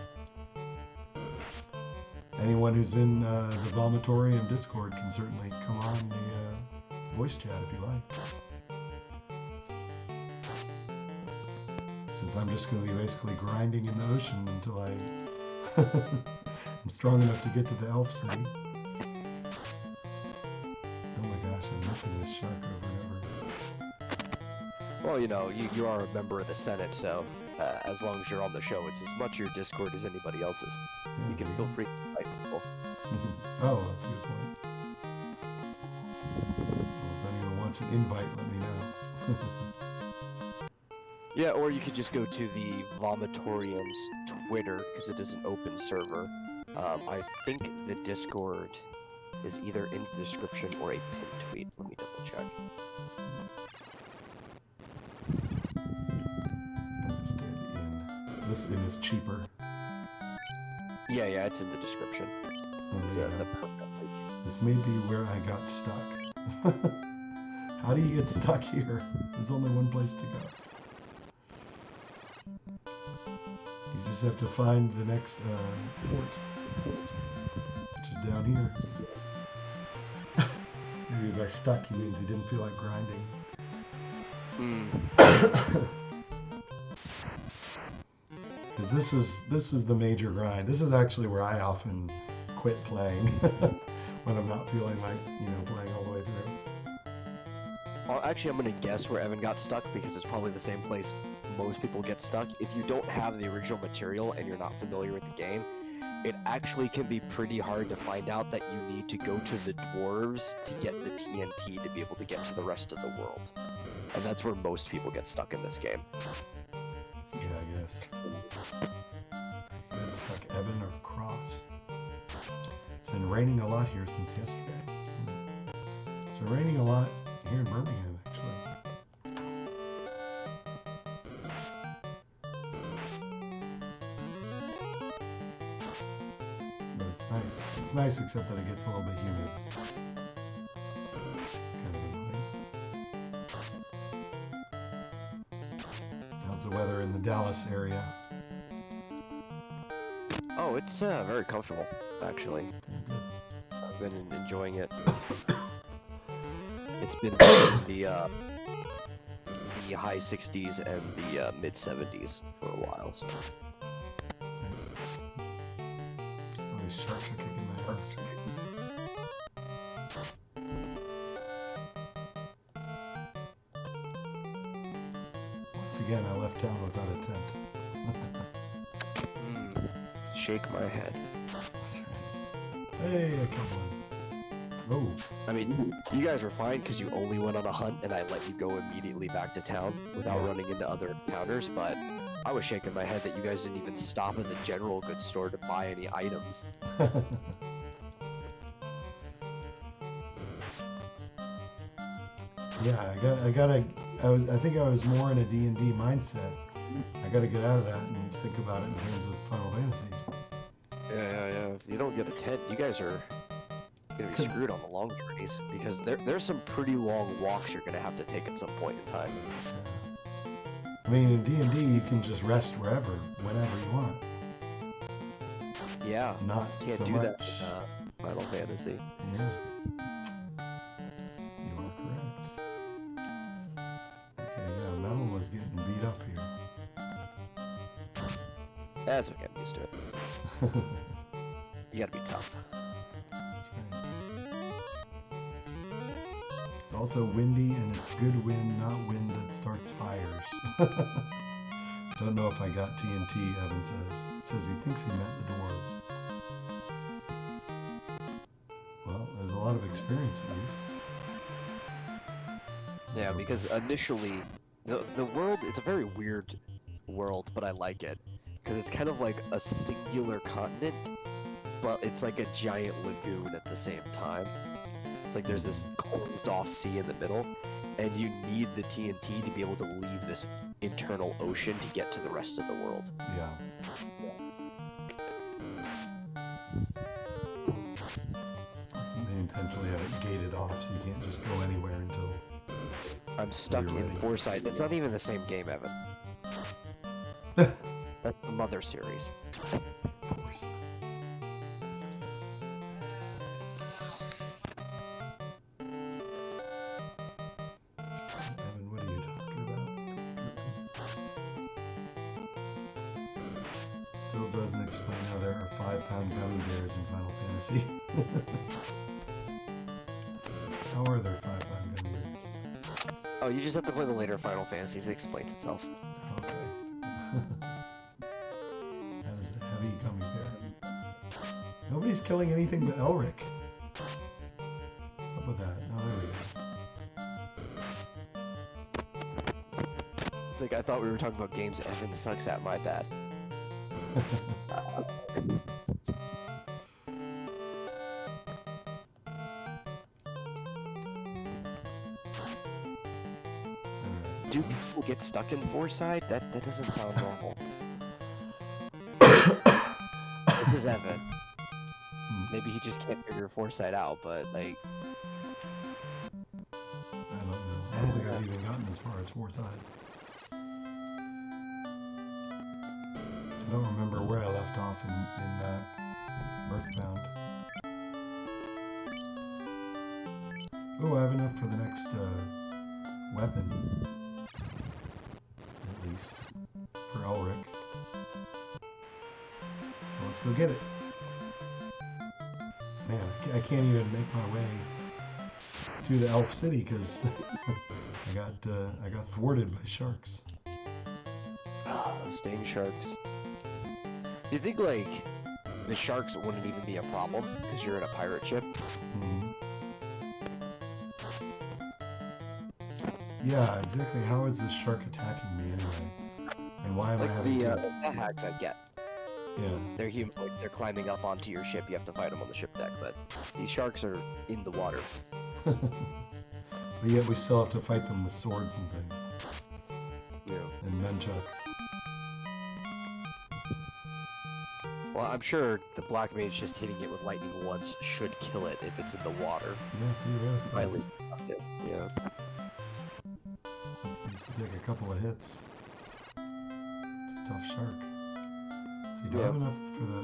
anyone who's in the Vomitorium Discord can certainly come on the voice chat if you like. Since I'm just going to be basically grinding in the ocean until I'm strong enough to get to the Elf City. Oh my gosh, I'm missing this shark over and over.
Well, you are a member of the Senate, so as long as you're on the show, it's as much your Discord as anybody else's. You can feel free to invite people.
Oh, that's a good point. Well, if anyone wants an invite, let me know.
Yeah, or you could just go to the Vomitorium's Twitter, because it is an open server. I think the Discord is either in the description or a pinned tweet. Let me double check.
This in is cheaper.
Yeah, it's in the description. It's,
Yeah.
the permanent link.
This may be where I got stuck. How do you get stuck here? There's only one place to go. You just have to find the next port, which is down here. Maybe by stuck, he means he didn't feel like grinding. Because this is the major grind. This is actually where I often quit playing when I'm not feeling like playing all the way through.
Well, actually, I'm gonna guess where Evan got stuck because it's probably the same place most people get stuck. If you don't have the original material and you're not familiar with the game, it actually can be pretty hard to find out that you need to go to the dwarves to get the TNT to be able to get to the rest of the world. And that's where most people get stuck in this game.
Yeah, I guess. It's like Evan or Cross. It's been raining a lot here since yesterday. It's been raining a lot here in Birmingham, actually. But it's nice. It's nice except that it gets a little bit humid. It's kind of annoying. How's the weather in the Dallas area?
Oh, it's very comfortable, actually. I've been enjoying it. It's been between the high 60s and the mid 70s for a while, so.
Nice. these sharks are kicking my ass. Once again, I left town without a tent.
Shake my head.
That's right. Hey, I killed one. Oh,
I mean, you guys were fine because you only went on a hunt and I let you go immediately back to town without running into other encounters, but I was shaking my head that you guys didn't even stop in the general goods store to buy any items.
yeah, I think I was more in a D&D mindset. I gotta get out of that and think about it in terms of Final Fantasy.
Yeah. If you don't get a tent, you guys are gonna be screwed on the long journeys because there's some pretty long walks you're gonna have to take at some point in time.
I mean, in D&D, you can just rest wherever, whenever you want.
Yeah,
Not
can't
so
do
much.
that in Final Fantasy.
Yeah. You are correct. Okay, yeah, Metal was getting beat up here.
That's okay, I'm used to it. You gotta be tough.
That's right. It's also windy, and it's good wind, not wind that starts fires. Don't know if I got TNT, Evan says he thinks he meant the dwarves. Well, there's a lot of experience at least.
Yeah, because initially, the world, it's a very weird world, but I like it. Because it's kind of like a singular continent, but it's like a giant lagoon at the same time. It's like there's this closed off sea in the middle, and you need the TNT to be able to leave this internal ocean to get to the rest of the world.
Yeah. They intentionally have it gated off so you can't just go anywhere until...
I'm stuck
You're
in
right.
Foresight. It's not even the same game, Evan. That's the Mother series.
Evan, what are you talking about? Still doesn't explain how there are 5-pound gummy bears in Final Fantasy. How are there 5-pound gummy bears?
Oh, you just have to play the later Final Fantasies. It explains itself.
Okay. That is a heavy gummy bear. Nobody's killing anything but Elric. What's up with that? Oh, there we go.
It's like I thought we were talking about games Evan sucks at. My bad. Do people get stuck in Foresight? That doesn't sound normal. This is Evan. Maybe he just can't figure Foresight out, but like,
I don't know. I don't think I've even gotten as far as Foresight. I don't remember where I left off in Earthbound. Oh, I have enough for the next weapon. At least. For Elric. So let's go get it. Man, I can't even make my way to the Elf City because I got thwarted by sharks.
those dang sharks. Do you think like the sharks wouldn't even be a problem because you're in a pirate ship?
Mhm. Yeah, exactly. How is this shark attacking me anyway? And why am I
Like
having
the
to...
hacks I get.
Yeah.
They're humanoids. They're climbing up onto your ship. You have to fight them on the ship deck. But these sharks are in the water.
But yet we still have to fight them with swords and things.
Yeah.
And nunchucks.
Well, I'm sure the black mage just hitting it with lightning once should kill it if it's in the water.
Yeah, theoretically.
Highly effective. Yeah.
This needs to take a couple of hits. It's a tough shark. So you don't
Yeah.
have enough for the... No, I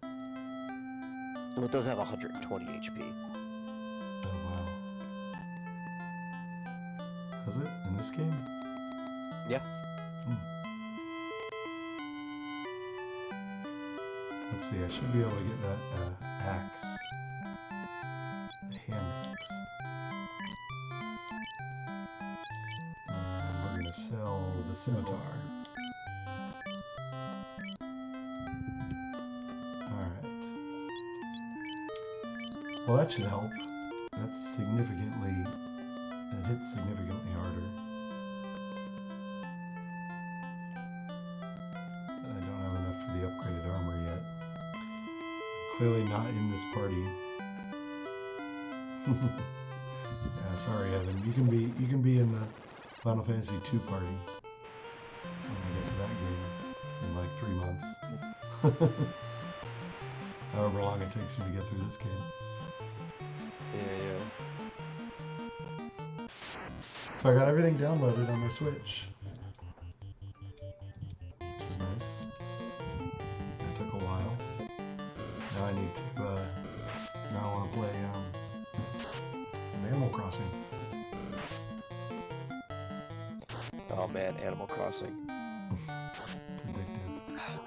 don't.
Well, it does have 120 HP.
Oh, wow. Does it? In this game?
Yeah.
Hmm. Let's see, I should be able to get that axe. The hand axe. And we're going to sell the scimitar. Alright. Well, that should help. That's significantly... That hits significantly harder. I don't have enough for the upgraded armor yet. Clearly not in this party. Yeah, sorry, Evan. You can be in the Final Fantasy II party when I get to that game in like 3 months. However long it takes you to get through this game.
Yeah.
So I got everything downloaded on my Switch, which is nice. It took a while. Now I need to, now I want to play some Animal Crossing.
Oh man, Animal Crossing.
Addictive.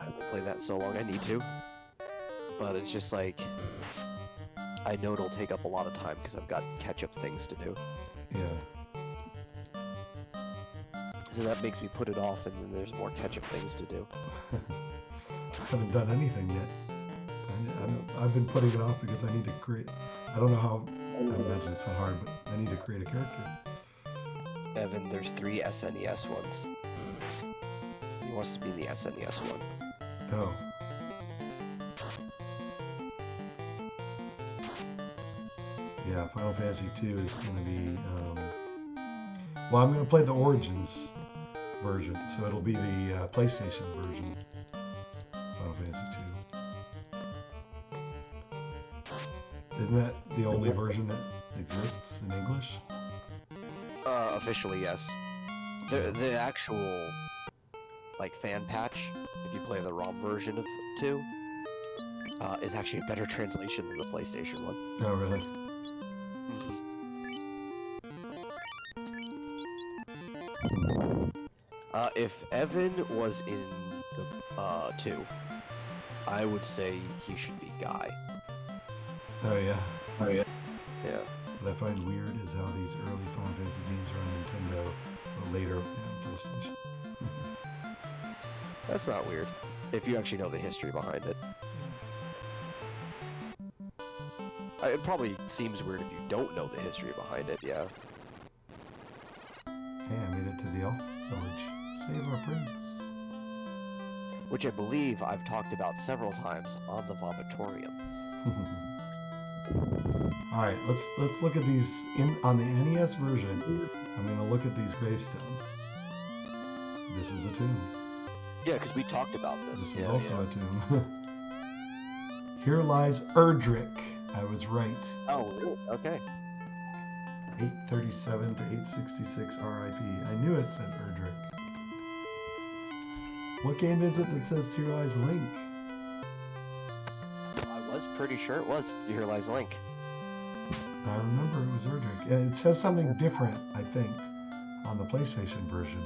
I haven't played that in so long. I need to, but it's just like I know it'll take up a lot of time because I've got catch-up things to do.
Yeah.
So that makes me put it off, and then there's more catch-up things to do.
I haven't done anything yet. I've been putting it off because I need to create... I don't know how... I imagine it's not hard, but I need to create a character.
Evan, there's 3 SNES ones. He wants to be in the SNES one.
Oh. Yeah, Final Fantasy II is going to be... well, I'm going to play the Origins version, so it'll be the PlayStation version of Final Fantasy II. Isn't that the only version that exists in English?
Officially, yes. The actual, like, fan patch, if you play the ROM version of 2, is actually a better translation than the PlayStation one.
Oh, really?
If Evan was in the 2, I would say he should be Guy.
Oh, yeah.
Yeah.
What I find weird is how these early Final Fantasy games are on Nintendo, or later on PlayStation.
That's not weird, if you actually know the history behind it. It probably seems weird if you don't know the history behind it, yeah.
Hey, I made it to the Elf Village. Save our prince.
Which I believe I've talked about several times on the Vomitorium.
All right, let's look at these on the NES version. I'm gonna look at these gravestones. This is a tomb.
Yeah, because we talked about this.
This is also a tomb. Here lies Erdrick. I was right.
Oh, really? Okay.
837 to 866 RIP. I knew it said Erdrick. What game is it that says Here Lies Link?
I was pretty sure it was Here Lies Link.
I remember it was Erdrick. And it says something different, I think, on the PlayStation version.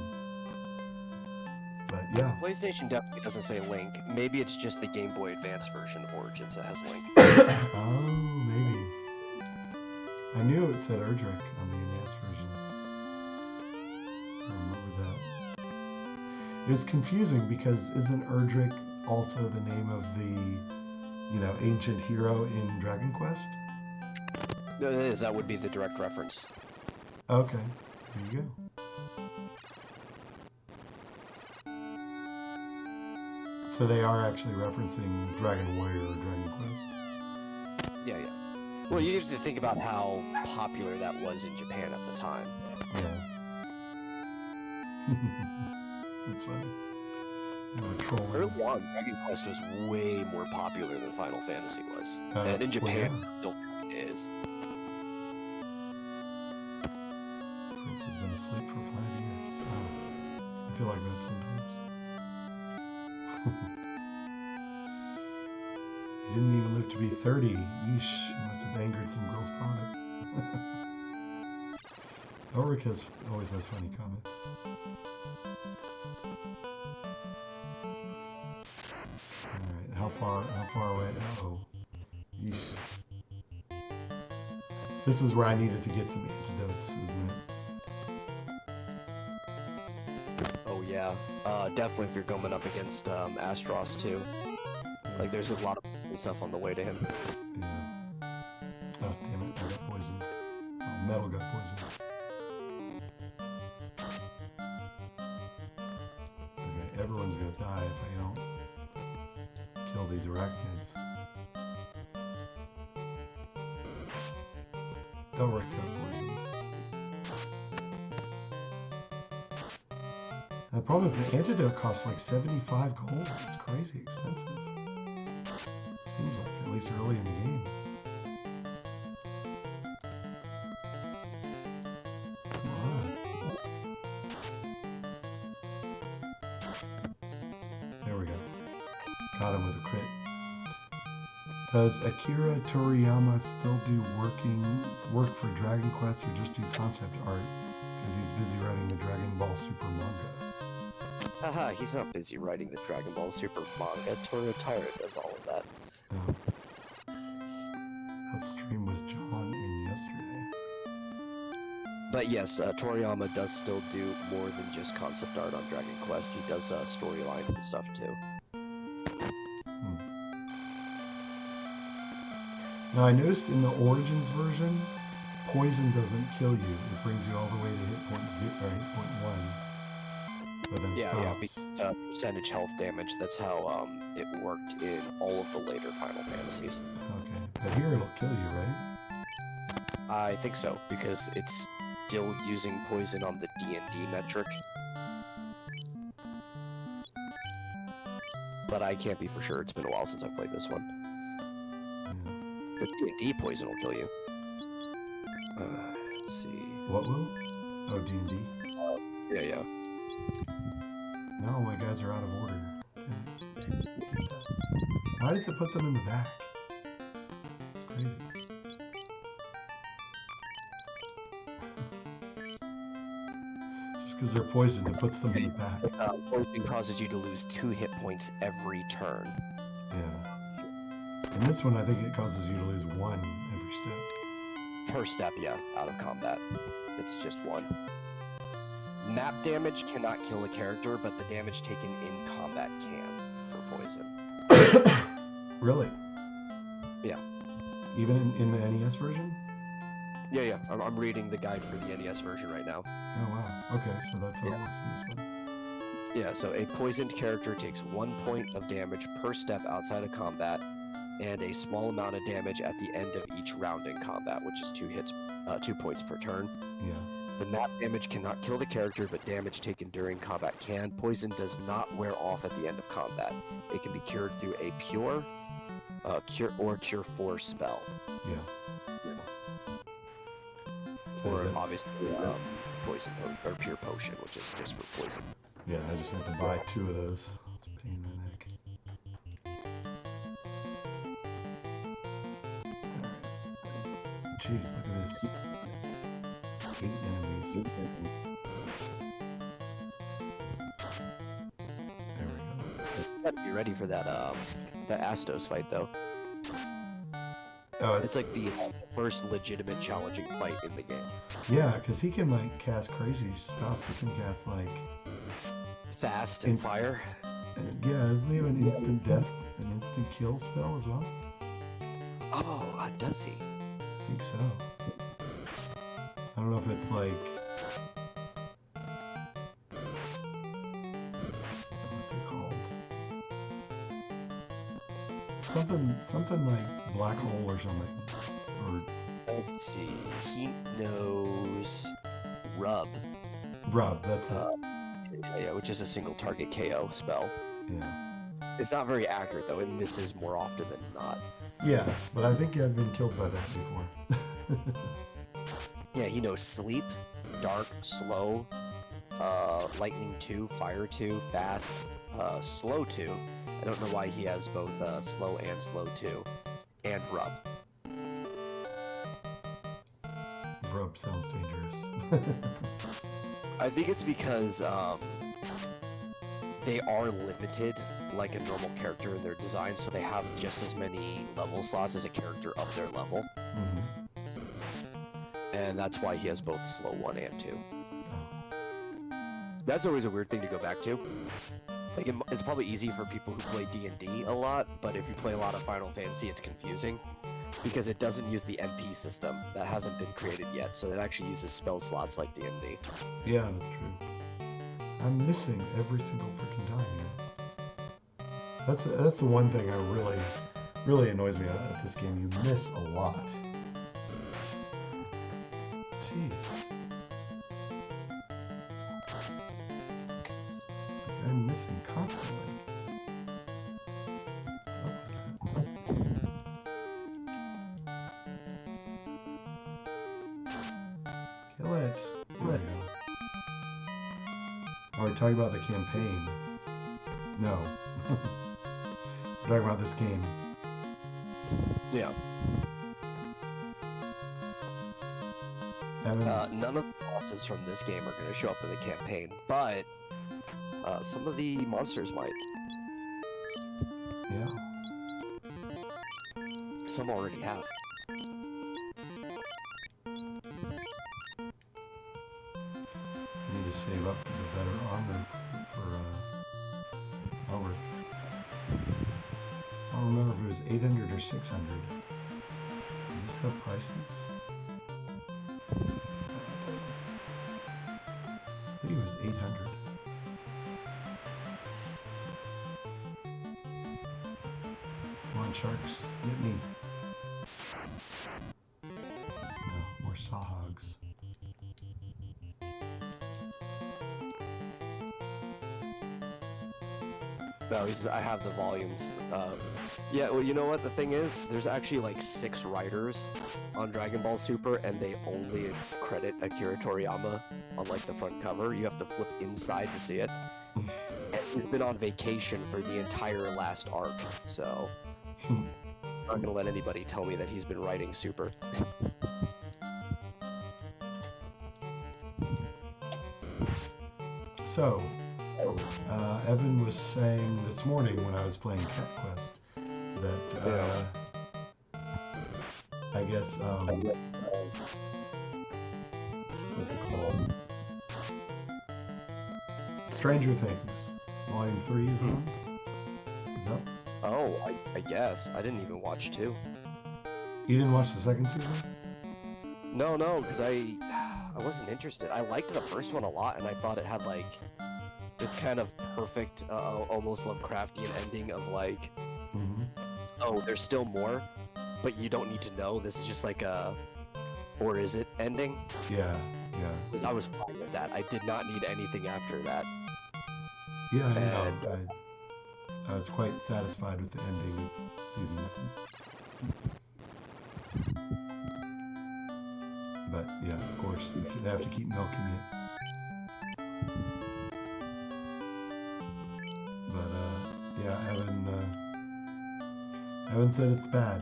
But yeah.
PlayStation definitely doesn't say Link. Maybe it's just the Game Boy Advance version of Origins that has Link.
Oh, maybe. I knew it said Erdrick on the NES version. I remember that. It was confusing because isn't Erdrick also the name of the, ancient hero in Dragon Quest?
No, it is. That would be the direct reference.
Okay, there you go. So they are actually referencing Dragon Warrior or Dragon Quest.
Yeah. Well, you have to think about how popular that was in Japan at the time.
Yeah. That's funny. They were trolling.
Early on, Dragon Quest was way more popular than Final Fantasy was. And in
well,
Japan,
yeah.
it still is.
Prince has been asleep for 5 years. Oh, I feel like that sometimes. He didn't even live to be 30. Yeesh, he must have angered some girl's father. Ulrich always has funny comments. Alright, how far away? Oh. Yeesh. This is where I needed to get some antidotes, isn't it?
Oh yeah, definitely if you're going up against Astros too. Like there's a lot of stuff on the way to him.
Yeah. Oh, damn it, I got poisoned. Oh, Metal got poisoned. Okay, everyone's gonna die if I don't kill these arachnids. Ulrich got poisoned. The problem is the antidote costs like 75 gold. It's crazy expensive. Seems like, at least early in the game. Come on. There we go. Got him with a crit. Does Akira Toriyama still do work for Dragon Quest or just do concept art? Because he's busy writing the Dragon Ball Super manga.
Haha, he's not busy writing the Dragon Ball Super manga. Toru Tyrant does all of that.
Oh. What stream was John in yesterday?
But yes, Toriyama does still do more than just concept art on Dragon Quest. He does storylines and stuff too.
Now I noticed in the Origins version, poison doesn't kill you. It brings you all the way to hit point 0 or hit point 1. But then stops.
Because percentage health damage. That's how it worked in all of the later Final Fantasies.
Okay, but here it'll kill you, right?
I think so, because it's still using poison on the D&D metric. But I can't be for sure. It's been a while since I played this one.
Yeah.
But D&D poison will kill you. Let's see.
What will? Oh, D&D.
Yeah.
No, my guys are out of order. Okay. Why does it put them in the back? It's crazy. Just because they're poisoned, it puts them in the back.
Poison causes you to lose 2 hit points every turn.
Yeah. In this one, I think it causes you to lose 1 every step.
Per step, yeah, out of combat. It's just 1. Map damage cannot kill a character, but the damage taken in combat can for poison.
Really?
Yeah.
Even in the NES version?
Yeah. I'm reading the guide for the NES version right now.
Oh, wow. Okay, so that's how it works in this one.
Yeah, so a poisoned character takes 1 point of damage per step outside of combat, and a small amount of damage at the end of each round in combat, which is 2 points per turn.
Yeah.
The map damage cannot kill the character, but damage taken during combat can. Poison does not wear off at the end of combat. It can be cured through a cure 4 spell.
Yeah.
Or
Is it-
obviously poison or pure potion, which is just for poison.
Yeah, I just had to buy 2 of those. It's a pain in the neck. Alright. Jeez, look at this. 8 enemies. There we go.
Gotta be ready for that Astos fight though.
Oh,
It's like the first legitimate challenging fight in the game.
yeah, because he can like cast crazy stuff. He can cast like
Fast and fire.
yeah, doesn't he have an instant death, an instant kill spell as well?
Oh, does he?
I think so. I don't know if it's like what's it called? Something like black hole or something. Or
Let's see. He knows Rub.
rub, that's it.
Yeah, which is a single target KO spell.
Yeah.
It's not very accurate though. It misses more often than not.
Yeah, but I think I've been killed by that before.
Yeah, he knows Sleep, Dark, Slow, Lightning 2, Fire 2, Fast, Slow 2. I don't know why he has both Slow and Slow 2, and Rub.
Rub sounds dangerous.
I think it's because they are limited like a normal character in their design, so they have just as many level slots as a character of their level. And that's why he has both slow 1 and 2. That's always a weird thing to go back to. Like, it's probably easy for people who play D&D a lot, but if you play a lot of Final Fantasy, it's confusing. Because it doesn't use the MP system. That hasn't been created yet, so it actually uses spell slots like D&D.
Yeah, that's true. I'm missing every single freaking time. That's the one thing I really annoys me at this game. You miss a lot. Jeez. I'm missing constantly. Kill it. There we go. Are we talking about the campaign? No. We're talking about this game.
Yeah. None of the bosses from this game are going to show up in the campaign, but some of the monsters might.
Yeah.
Some already have.
Need to save up for the better armor for armor. I don't remember if it was 800 or 600. Does this have prices? I think it was 800. Come on, sharks, get me. No, more sawhogs.
No, I have the volumes. Yeah, well, you know what? The thing is, there's actually like 6 writers on Dragon Ball Super, and they only credit Akira Toriyama on like the front cover. You have to flip inside to see it. And he's been on vacation for the entire last arc, so I'm not gonna let anybody tell me that he's been writing Super.
So, Evan was saying this morning when I was playing Cat Quest that I guess what's it called? Stranger Things Volume 3 is on. Is up?
Oh, I guess. I didn't even watch 2.
You didn't watch the second season?
No, because I wasn't interested. I liked the first one a lot, and I thought it had like this kind of perfect, almost Lovecraftian ending of like, oh, there's still more, but you don't need to know. This is just like a, or is it ending?
Yeah.
Because I was fine with that. I did not need anything after that.
Yeah, I know. I was quite satisfied with the ending of season 1. But yeah, of course, they have to keep milking it. But yeah, Evan said it's bad.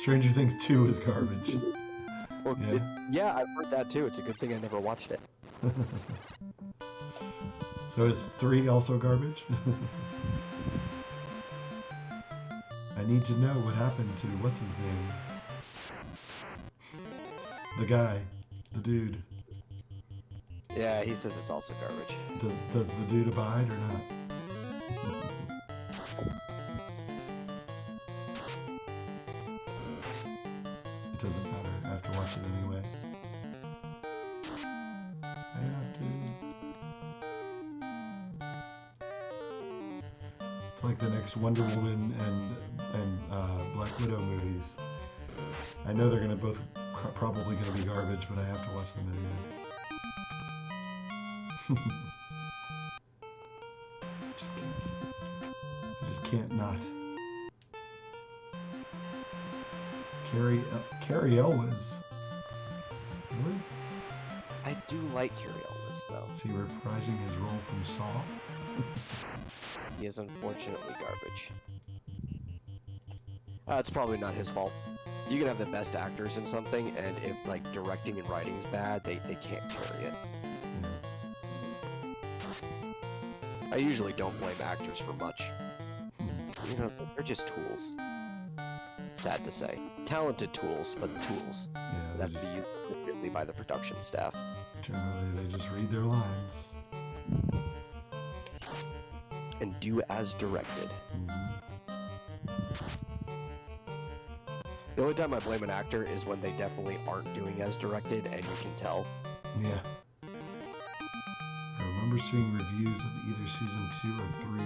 Stranger Things 2 is garbage.
Well, yeah, I've heard that too. It's a good thing I never watched it.
So is 3 also garbage? I need to know what happened to, what's his name? The guy. The dude.
Yeah, he says it's also garbage.
Does the dude abide or not? It doesn't matter. I have to watch it anyway. I have to. It's like the next Wonder Woman and Black Widow movies. I know they're gonna both probably gonna be garbage, but I have to watch them anyway. I just can't not. Carrie Elwes. Really?
I do like Carrie Elwes, though.
Is he reprising his role from Saw?
He is unfortunately garbage. It's probably not his fault. you can have the best actors in something, and if like directing and writing's bad, they can't carry it. I usually don't blame actors for much. You know, they're just tools. Sad to say. Talented tools, but tools.
Yeah,
That have to be used appropriately by the production staff.
generally they just read their lines.
And do as directed. The only time I blame an actor is when they definitely aren't doing as directed, and you can tell.
Yeah. I remember seeing reviews of either season 2 or 3.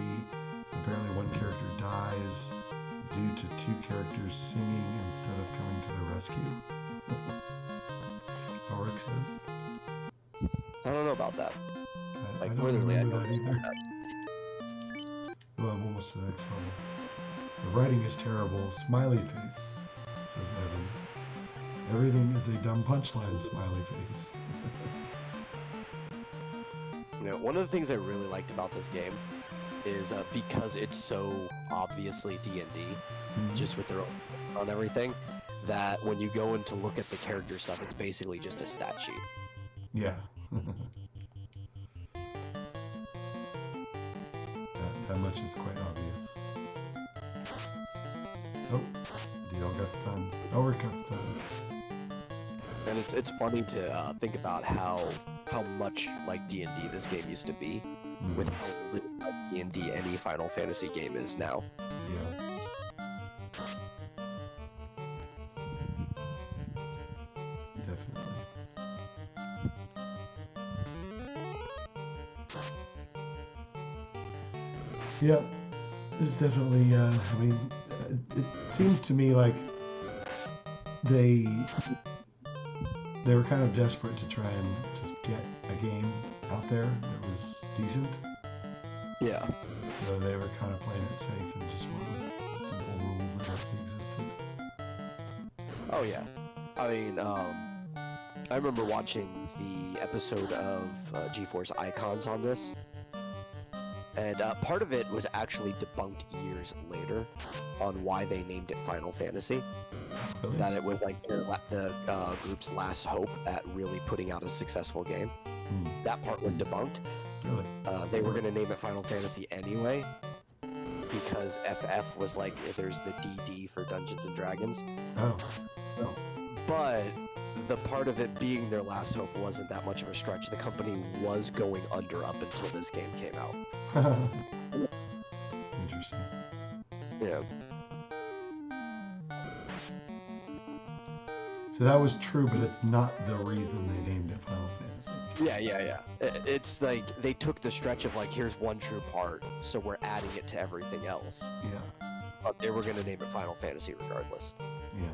Apparently one character dies due to 2 characters singing instead of coming to the rescue. Ulrich says.
I don't know about that.
I
Like,
don't
literally, I
remember
don't
that
know
either.
about that.
Well, I'm almost to the next level. The writing is terrible. Smiley face, says Evan. Everything is a dumb punchline, smiley face.
You know, one of the things I really liked about this game is because it's so obviously D&D, just with their own on everything, that when you go in to look at the character stuff, it's basically just a stat sheet.
Yeah. that much is quite obvious. Oh, Dio got stunned. Ulrich got stunned.
And it's funny to think about how much like D&D this game used to be, with how little like D&D any Final Fantasy game is now.
Yeah. Definitely. Yeah, there's definitely, I mean, it seems to me like they were kind of desperate to try and just get a game out there that was decent.
Yeah.
So they were kind of playing it safe and just went with simple rules that already existed.
Oh yeah. I mean, I remember watching the episode of GeForce Icons on this, and part of it was actually debunked years later on why they named it Final Fantasy.
Really?
That it was like the group's last hope at really putting out a successful game. That part was debunked.
Really?
They were going to name it Final Fantasy anyway, because FF was like, there's the DD for Dungeons and Dragons.
Oh.
But the part of it being their last hope wasn't that much of a stretch. The company was going under up until this game came out.
Interesting.
Yeah.
So that was true, but it's not the reason they named it Final Fantasy.
Yeah. It's like they took the stretch of like, here's one true part, so we're adding it to everything else.
Yeah.
But they were going to name it Final Fantasy regardless.
Yeah.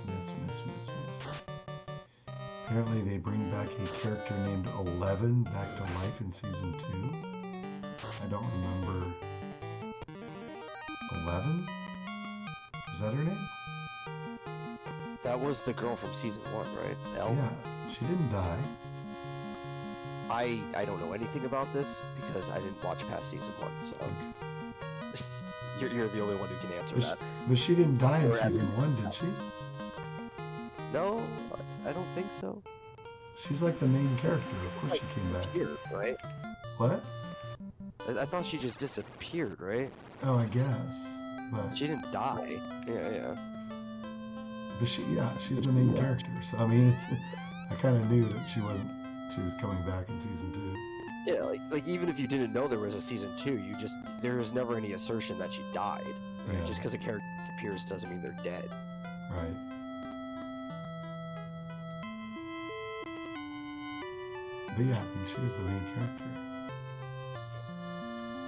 Miss. Apparently they bring back a character named 11 back to life in season 2. I don't remember. 11? Is that her name?
That was the girl from season 1, right? Elle?
Yeah. She didn't die.
I don't know anything about this because I didn't watch past season 1, so you're the only one who can answer that.
But she didn't die in
Or
season 1, did she?
No, I don't think so.
She's like the main character. Of course she came back.
Disappeared, right?
What?
I thought she just disappeared, right?
Oh, I guess. But
She didn't die. Yeah.
But she's the main character. So I mean, I kind of knew that she was coming back in season 2.
Yeah, like even if you didn't know there was a season 2, there was never any assertion that she died. Right?
Yeah.
Just because a character disappears doesn't mean they're dead.
Right. But yeah, I mean, she was the main character.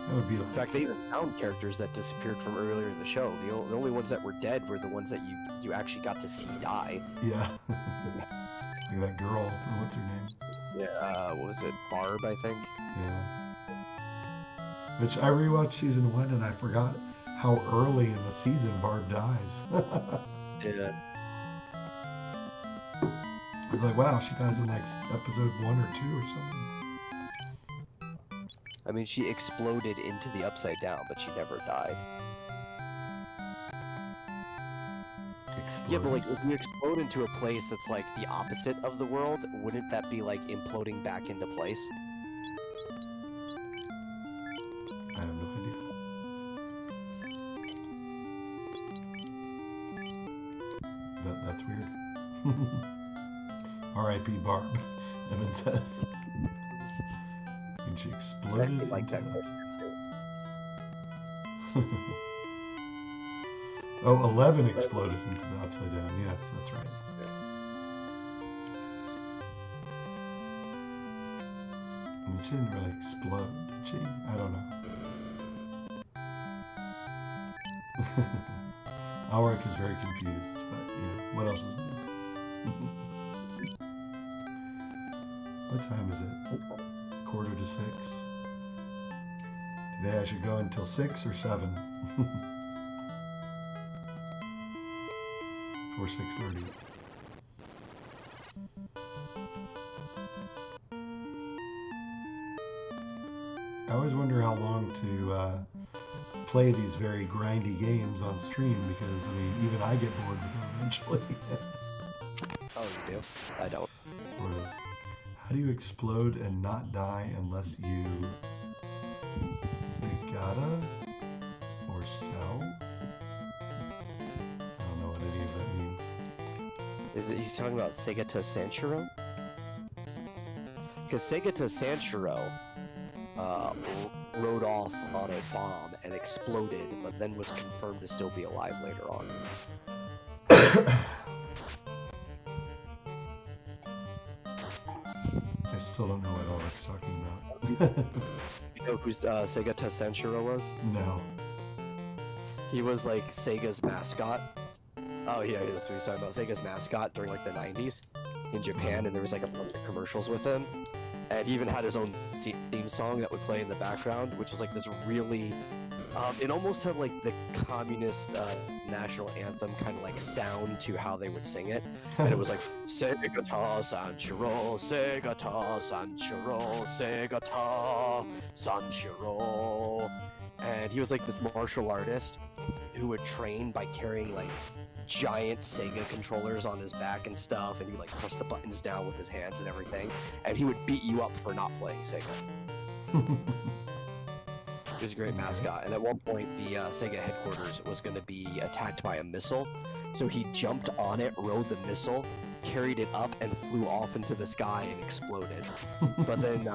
That would be like,
In fact, they even found characters that disappeared from earlier in the show. The only ones that were dead were the ones that you actually got to see die.
yeah. Like that girl. What's her name?
Yeah, what was it? Barb, I think.
Yeah. Which I rewatched season 1 and I forgot how early in the season Barb dies.
Yeah.
I was like, wow, she dies in like episode 1 or 2 or something.
I mean, she exploded into the Upside Down, but she never died. Yeah, but like if you explode into a place that's like the opposite of the world, wouldn't that be like imploding back into place?
I have no idea. That's weird. R.I.P. Barb, Evan says. And she exploded
Exactly like
into
that
the... Oh, 11 exploded into the upside down. Yes, that's right. And she didn't really explode, did she? I don't know. Alric is very confused, but what else is new? What time is it? 5:45. Today I should go until 6 or 7. Or 6:30. I always wonder how long to play these very grindy games on stream because, I mean, even I get bored with them eventually.
Oh, you do? I don't.
Sort of. How do you explode and not die unless you Segata or sell? I don't know what any of that means.
Is it he's talking about Segata Sanshiro? Because Segata Sanshiro rode off on a bomb and exploded, but then was confirmed to still be alive later on.
I still don't know what Ulrich's talking about.
You know who Segata Sanshiro was?
No.
He was like Sega's mascot. Oh yeah, that's what he's talking about. Sega's mascot during like the 90s in Japan, and there was like a bunch of commercials with him. And he even had his own theme song that would play in the background, which was like this really... it almost had like the communist national anthem kind of like sound to how they would sing it. And it was like, Segata Sanshiro, Segata Sanshiro, Segata Sanshiro. And he was like this martial artist who would train by carrying like giant Sega controllers on his back and stuff, and he would like press the buttons down with his hands and everything, and he would beat you up for not playing Sega. He was a great mascot, and at one point the Sega headquarters was going to be attacked by a missile, so he jumped on it, rode the missile, carried it up, and flew off into the sky and exploded. But then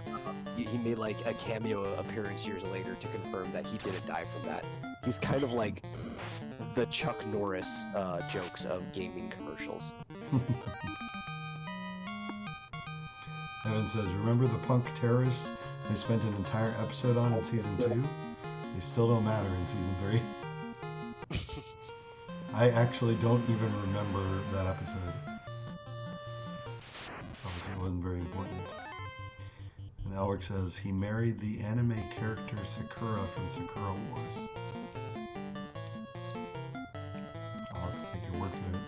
he made like a cameo appearance years later to confirm that he didn't die from that. He's kind of like the Chuck Norris jokes of gaming commercials.
Evan says, remember the punk terrorists they spent an entire episode on in Season 2? They still don't matter in Season 3. I actually don't even remember that episode. Obviously it wasn't very important. And Elric says, he married the anime character Sakura from Sakura Wars. I'll have to take your word for it.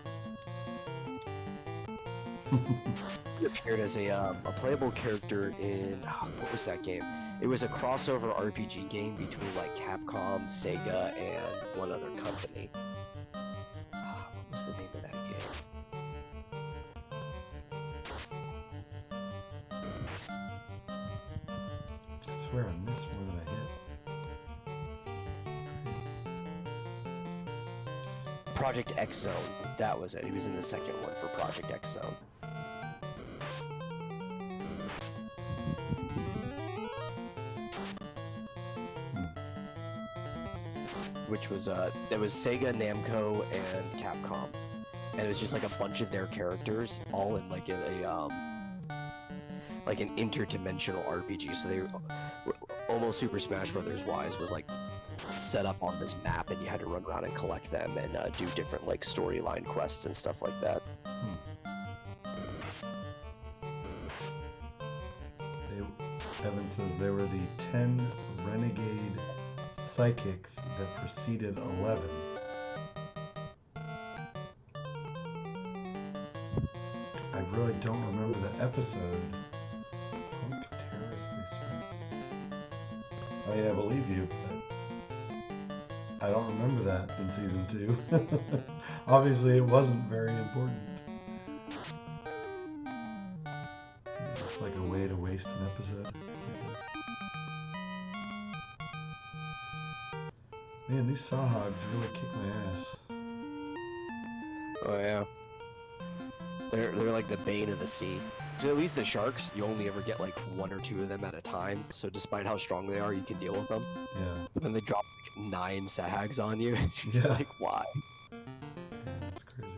He appeared as a playable character in what was that game? It was a crossover RPG game between like Capcom, Sega, and one other company. What was the name of that game?
I swear I missed more than I hit.
Project X Zone. That was it. He was in the second one for Project X Zone. Which was it was Sega, Namco, and Capcom, and it was just like a bunch of their characters all in like like an interdimensional RPG. So they were almost Super Smash Brothers wise was like set up on this map, and you had to run around and collect them and do different like storyline quests and stuff like that.
Evan says they were the 10 renegade psychics that preceded 11. I really don't remember the episode. Punk terrorists they spent. I mean, I believe you, but I don't remember that in season 2. Obviously, it wasn't very important. Is this like a way to waste an episode? Man, these sawhogs really kick my ass.
Oh yeah. They're like the bane of the sea. 'Cause at least the sharks, you only ever get like 1 or 2 of them at a time. So despite how strong they are, you can deal with them.
Yeah.
But then they drop like 9 sags on you. And you're just
Yeah.
like, why?
Yeah, that's crazy.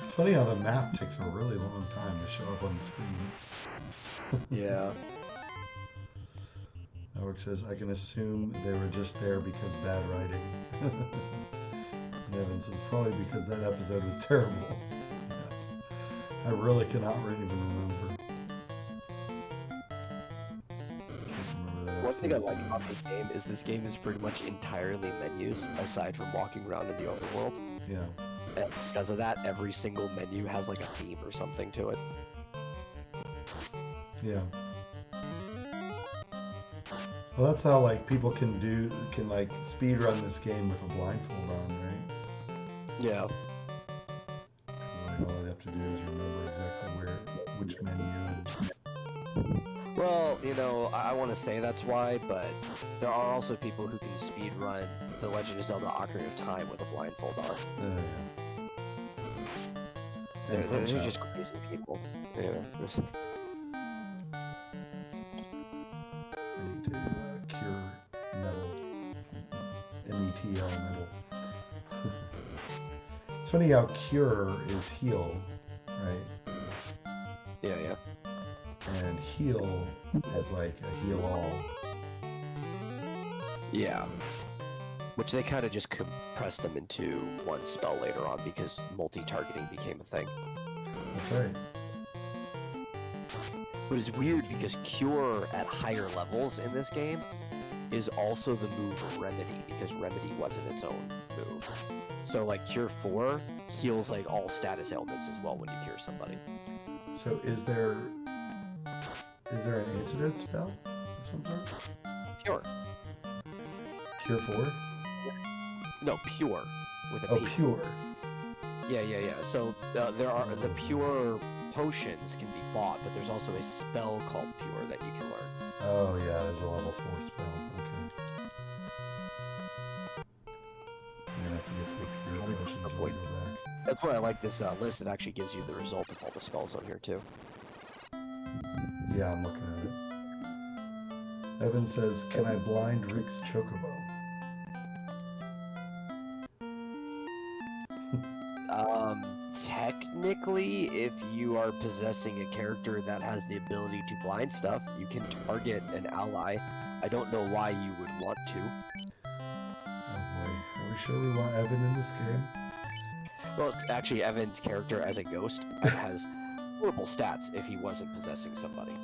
It's funny how the map takes a really long time to show up on the screen.
Yeah.
Howard says, I can assume they were just there because bad writing. And Evan says, probably because that episode was terrible. Yeah. I really cannot even remember. Can't remember that
One thing I
episode.
like about this game is pretty much entirely menus, aside from walking around in the overworld.
Yeah.
And because of that, every single menu has like a theme or something to it.
Yeah. Well, that's how like people can like speed run this game with a blindfold on, right?
Yeah.
'Cause, like, all they have to do is remember exactly which menu. And...
Well, you know, I want to say that's why, but there are also people who can speed run The Legend of Zelda: Ocarina of Time with a blindfold on.
Yeah.
They're
And Punch-Out.
just crazy people. Yeah.
I need to cure metal. METL metal. It's funny how cure is heal, right?
Yeah, yeah.
And heal is like a heal all.
Yeah. Which they kind of just compressed them into one spell later on because multi-targeting became a thing.
That's right.
But it's weird because Cure at higher levels in this game is also the move Remedy, because Remedy wasn't its own move. So like Cure 4 heals like all status ailments as well when you cure somebody.
So is there an antidote spell of some sort?
Cure.
Cure 4?
No, Pure with a
Oh,
P.
pure.
Yeah. So there are the Pure potions can be bought, but there's also a spell called Pure that you can learn.
Oh yeah, there's a level 4 spell. Okay. I'm gonna have to get some pure potions when we go back.
That's why I like this list. It actually gives you the result of all the spells on here too.
Yeah, I'm looking at it. Evan says, can I blind Rick's Chocobo?
Technically, if you are possessing a character that has the ability to blind stuff, you can target an ally. I don't know why you would want to.
Oh boy, are we sure we want Evan in this game?
Well, it's actually Evan's character as a ghost has horrible stats if he wasn't possessing somebody.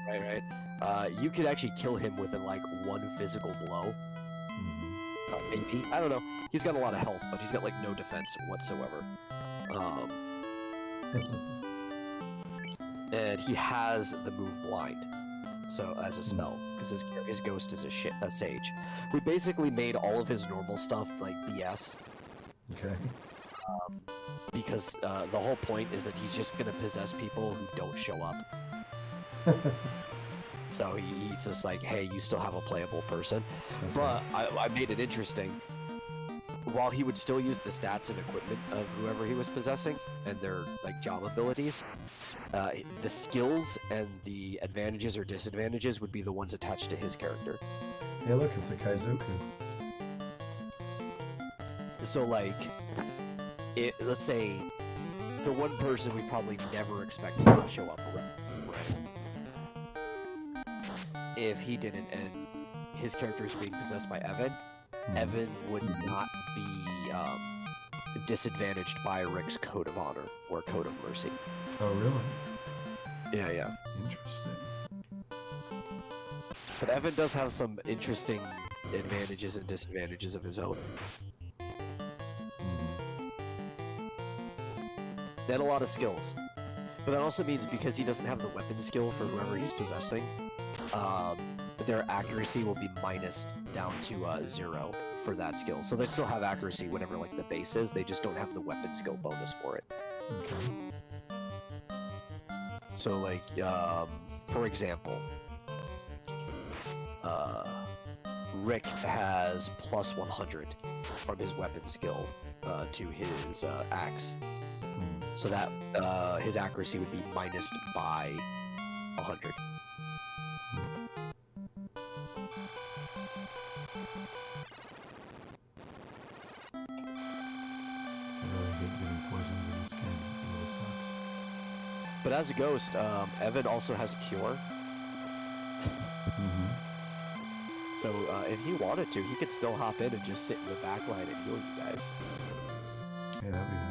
Right. You could actually kill him within like one physical blow. Maybe. I don't know. He's got a lot of health, but he's got like no defense whatsoever. And he has the move blind, so as a spell, because his ghost is a sage. We basically made all of his normal stuff like BS.
Okay.
Because the whole point is that he's just gonna possess people who don't show up. So he's just like, hey, you still have a playable person. But I made it interesting. While he would still use the stats and equipment of whoever he was possessing and their like job abilities, the skills and the advantages or disadvantages would be the ones attached to his character.
Hey, look, it's a Kaizoku.
So like, let's say the one person we probably never expected to show up, right? If he didn't and his character is being possessed by Evan, Evan would not be disadvantaged by Rick's Code of Honor or Code of Mercy.
Oh, really?
Yeah.
Interesting.
But Evan does have some interesting advantages and disadvantages of his own. And a lot of skills. But that also means because he doesn't have the weapon skill for whoever he's possessing, their accuracy will be minused down to 0 for that skill. So they still have accuracy whatever like the base is. They just don't have the weapon skill bonus for it.
Okay.
So like, for example, Rick has plus 100 from his weapon skill to his axe. So that his accuracy would be minused by 100.
I really hate getting poisoned in this game. It really sucks.
But as a ghost, Evan also has a cure.
Mm-hmm.
So if he wanted to, he could still hop in and just sit in the back line and heal you guys.
Yeah, that'd be nice.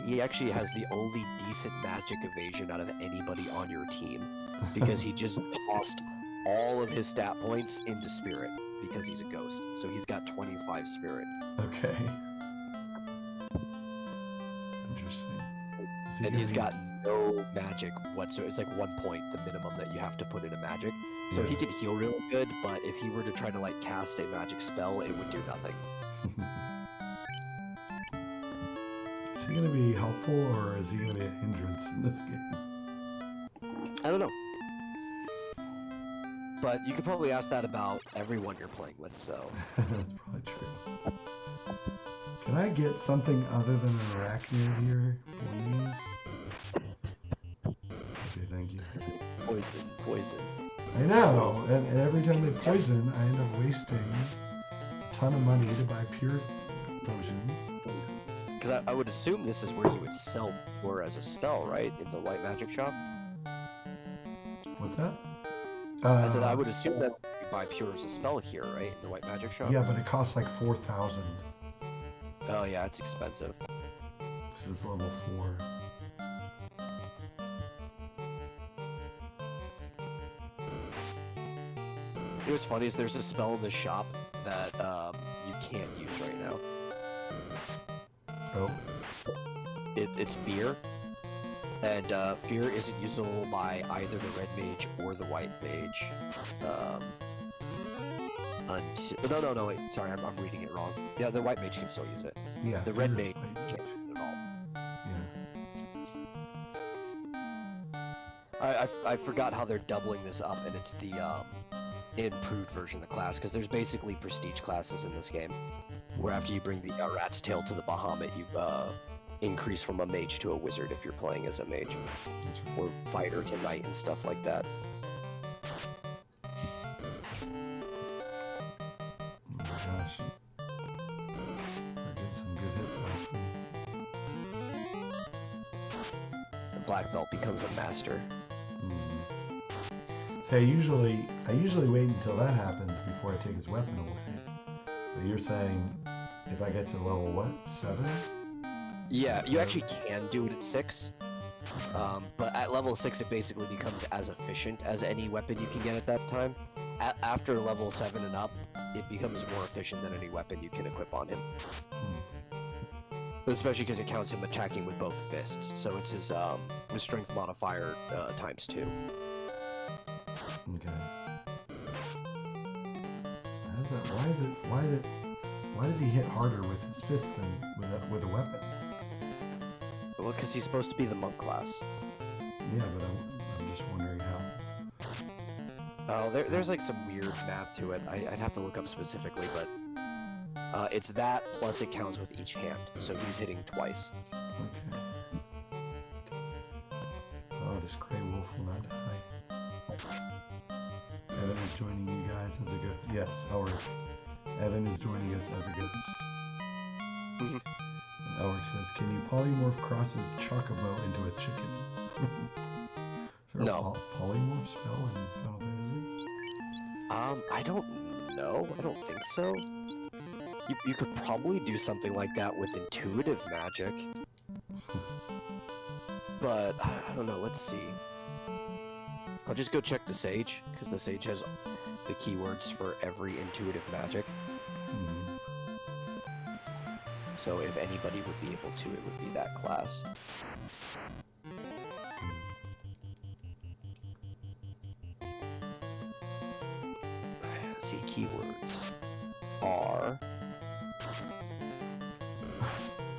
He actually has the only decent magic evasion out of anybody on your team because he just tossed all of his stat points into spirit because he's a ghost. So he's got 25 spirit.
Okay. Interesting.
And he's got no magic whatsoever. It's like 1 point, the minimum that you have to put into magic. So he can heal really good, but if he were to try to like cast a magic spell, it would do nothing.
Is he going to be helpful or is he going to be a hindrance in this game?
I don't know. But you could probably ask that about everyone you're playing with, so...
That's probably true. Can I get something other than an arachnid here, please? Okay, thank you.
Poison.
I know, and every time they poison, I end up wasting a ton of money to buy pure potions.
Because I would assume this is where you would sell more as a spell, right? In the white magic shop?
What's that?
I said I would assume that you buy pure as a spell here, right? In the white magic shop?
Yeah, but it costs like 4,000.
Oh yeah, it's expensive.
Because it's level 4.
You know what's funny is there's a spell in the shop that you can't use right now.
Oh.
It's Fear. And Fear isn't usable by either the red mage or the white mage. No, wait, sorry, I'm reading it wrong. Yeah, the white mage can still use it.
Yeah.
The red
Fear's
mage can't use it at all.
Yeah.
I forgot how they're doubling this up, and it's the improved version of the class, because there's basically prestige classes in this game, where after you bring the rat's tail to the Bahamut, you increase from a mage to a wizard if you're playing as a mage, or fighter to knight and stuff like that.
Oh my gosh. We're getting some good hits off.
The black belt becomes a master.
So I usually wait until that happens before I take his weapon away. But you're saying if I get to level what, 7?
Yeah, you actually can do it at 6, but at level 6 it basically becomes as efficient as any weapon you can get at that time. After level 7 and up, it becomes more efficient than any weapon you can equip on him. Especially because it counts him attacking with both fists, so it's his strength modifier times 2.
Okay. How's that? Why does he hit harder with his fist than with a weapon?
Well, because he's supposed to be the monk class.
Yeah, but I'm just wondering how.
Oh, there's like some weird math to it. I'd have to look up specifically, but it's that plus it counts with each hand, so he's hitting twice.
Okay. Oh, this gray wolf will not die. Evan is joining you guys as a ghost. Yes, Elric. Evan is joining us as a ghost. And Elric says, "Can you polymorph Cross's chocobo into a chicken?" Is there
No.
a polymorph spell in Final Fantasy?
I don't know. I don't think so. You could probably do something like that with intuitive magic. But, I don't know, let's see. I'll just go check the Sage, because the Sage has the keywords for every intuitive magic. So if anybody would be able to, it would be that class. words are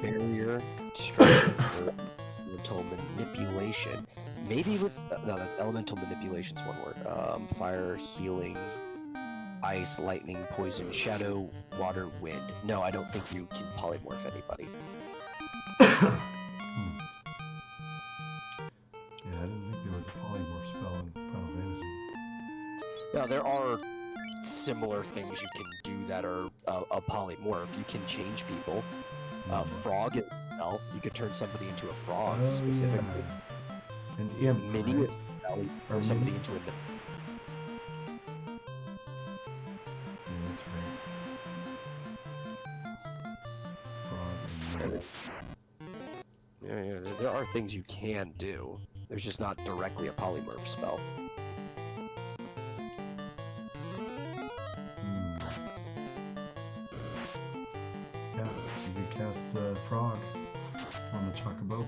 barrier, destruction, or elemental manipulation. Maybe with no, that's elemental manipulation's one word. Fire, healing, ice, lightning, poison, shadow, water, wind. No, I don't think you can polymorph anybody.
Yeah, I didn't think there was a polymorph spell in Final Fantasy.
Now there are similar things you can do that are a polymorph. You can change people. Frog is a spell. You could turn somebody into a frog
Oh,
specifically.
yeah. An imp,
Mini
right?
is a spell. You
Or
turn somebody
mini?
into a
Yeah, that's right. Frog and mini.
yeah, there are things you can do. There's just not directly a polymorph spell.
Yeah, you could cast Frog on the Chocobo.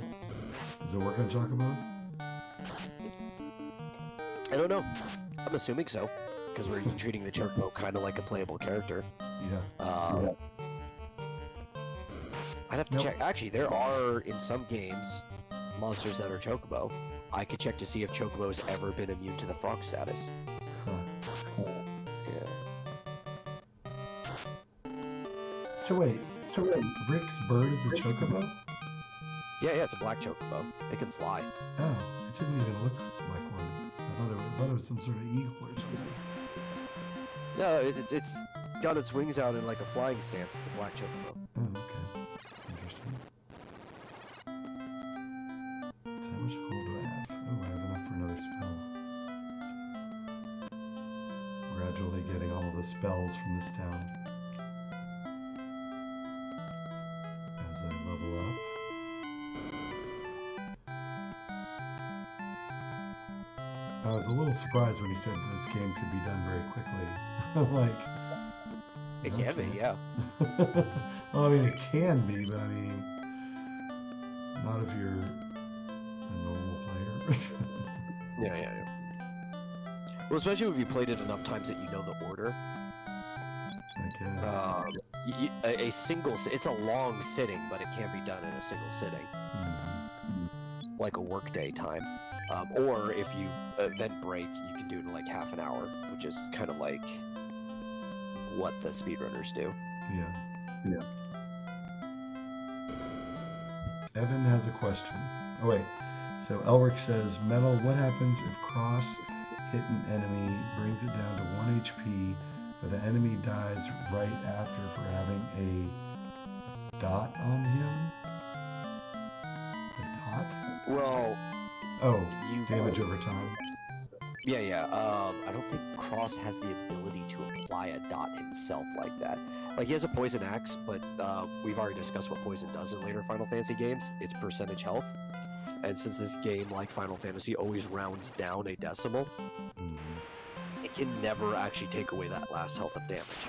Does it work on Chocobos?
I don't know. I'm assuming so, because we're treating the Chocobo kind of like a playable character.
Yeah.
I'd have to
Nope.
check. Actually, there are, in some games, monsters that are Chocobo. I could check to see if Chocobo has ever been immune to the frog status.
Huh.
Yeah.
So wait, Rick's bird is a Chocobo?
Yeah, it's a black Chocobo. It can fly.
Oh, it didn't even look like one. I thought it was some sort of eagle or something.
No, it's got its wings out in like a flying stance. It's a black Chocobo.
Oh, okay. Interesting. So how much gold do I have? Oh, I have enough for another spell. Gradually getting all the spells from this town. As I level up. I was a little surprised when he said this game could be done very quickly. I'm like...
It can be, yeah.
Well, I mean, it can be, but I mean, not if you're a normal player.
Yeah. Well, especially if you played it enough times that you know the order.
I guess.
A single, it's a long sitting, but it can be done in a single sitting, like a workday time. Or if you event break, you can do it in like half an hour, which is kind of like what the speedrunners do.
Yeah. Evan has a question. Oh wait. So Elric says, Metal, what happens if Cross hit an enemy, brings it down to 1 HP, but the enemy dies right after for having a dot on him? A dot?
Well,
Oh,
you
damage over time.
Yeah. I don't think Cross has the ability to apply a dot himself like that. Like, he has a poison axe, but we've already discussed what poison does in later Final Fantasy games. It's percentage health. And since this game, like Final Fantasy, always rounds down a decimal, it can never actually take away that last health of damage.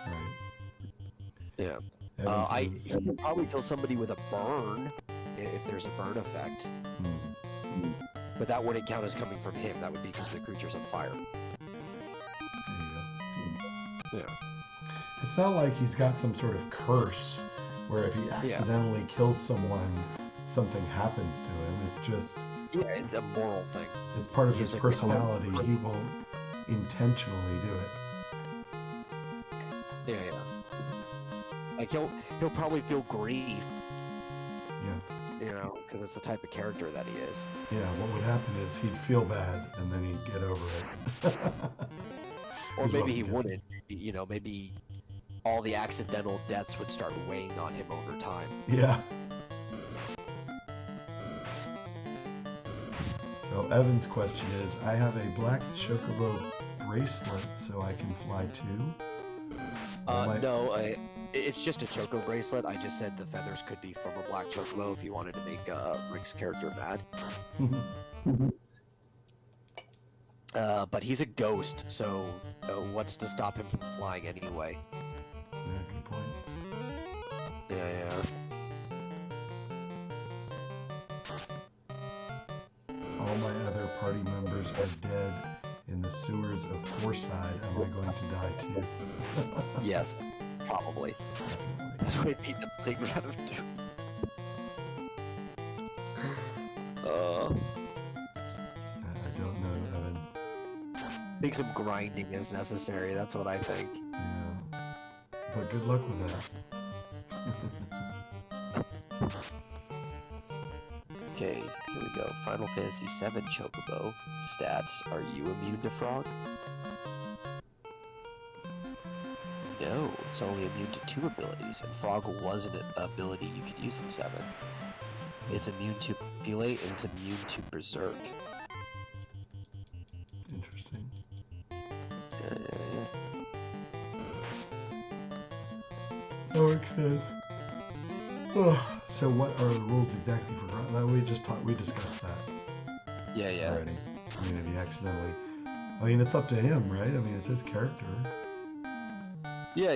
Right.
Yeah.
Evan
He
says,
can probably kill somebody with a burn, if there's a burn effect. But that wouldn't count as coming from him. That would be because the creature's on fire.
there you go.
Yeah.
It's not like he's got some sort of curse where if he accidentally kills someone, something happens to him. It's just...
Yeah, it's a moral thing.
It's part of
He's
his
like,
personality. He won't intentionally do it.
Yeah. Like, he'll probably feel grief,
Yeah.
you know, because it's the type of character that he is.
Yeah, what would happen is he'd feel bad and then he'd get over it.
Or
Is what
maybe
I'm
he
guessing.
wouldn't. You know, maybe all the accidental deaths would start weighing on him over time.
Yeah. So Evan's question is, I have a black chocobo bracelet so I can fly too?
No, it's just a choco bracelet. I just said the feathers could be from a black chocobo if you wanted to make Rick's character mad. But he's a ghost, so what's to stop him from flying anyway?
Yeah, good point.
Yeah.
All my other party members are dead in the sewers of Foreside, am I going to die too?
Yes, probably. That would be the playground of doom.
I don't know, Evan.
I think some grinding is necessary. That's what I think.
Yeah. But good luck with that.
Okay, here we go. Final Fantasy VII Chocobo stats. Are you immune to frog? No, it's only immune to 2 abilities, and frog was an ability you could use in 7. It's immune to manipulate, and it's immune to berserk.
Interesting.
Yeah.
Locke says. Oh, so what are the rules exactly for we discussed that
Yeah.
already. I mean, if he accidentally, I mean, it's up to him, right? I mean, it's his character.
Yeah.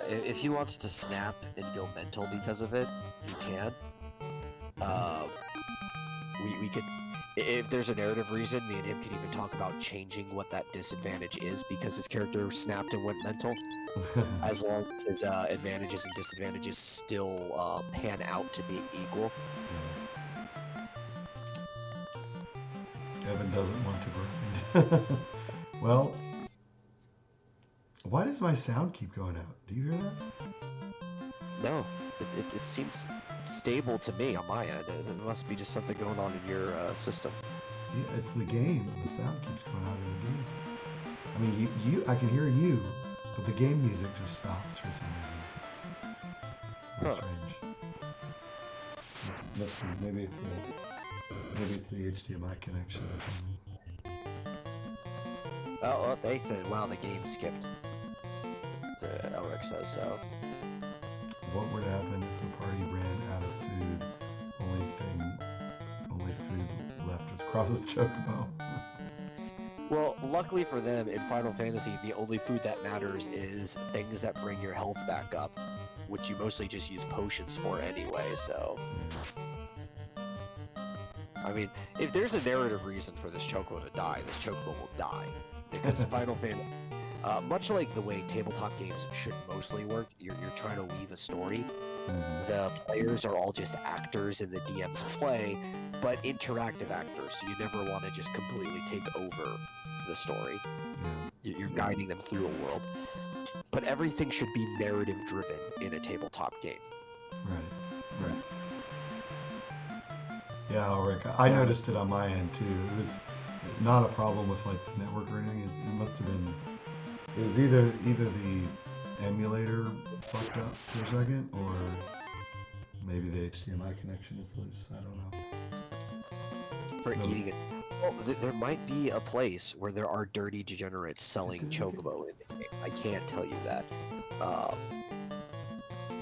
If he wants to snap and go mental because of it, he can. We could, if there's a narrative reason, me and him could even talk about changing what that disadvantage is because his character snapped and went mental. As long as his advantages and disadvantages still pan out to be equal.
Evan doesn't want to grind. Well, why does my sound keep going out? Do you hear that?
No, it seems stable to me on my end. There must be just something going on in your system.
Yeah, it's the game. The sound keeps going out in the game. I mean, I can hear you, but the game music just stops for some reason. That's strange. Must be, maybe it's the HDMI connection or something.
Oh, they said, wow, the game skipped. Elric says so.
What would happen if the party ran out of food? Only food left was Cross's Chocobo.
Well, luckily for them, in Final Fantasy, the only food that matters is things that bring your health back up, which you mostly just use potions for anyway, so... I mean, if there's a narrative reason for this Chocobo to die, this Chocobo will die. Because Final Fantasy... much like the way tabletop games should mostly work, you're trying to weave a story. The players are all just actors in the DM's play, but interactive actors, so you never want to just completely take over the story. You're guiding them through a world. But everything should be narrative-driven in a tabletop game.
Right. Yeah, Ulrich, I noticed it on my end too. It was not a problem with like the network or anything. It must have been... It was either the emulator fucked up for a second, or maybe the HDMI connection is loose. I don't know.
For eating it. Well, there might be a place where there are dirty degenerates selling Chocobo in the game. I can't tell you that.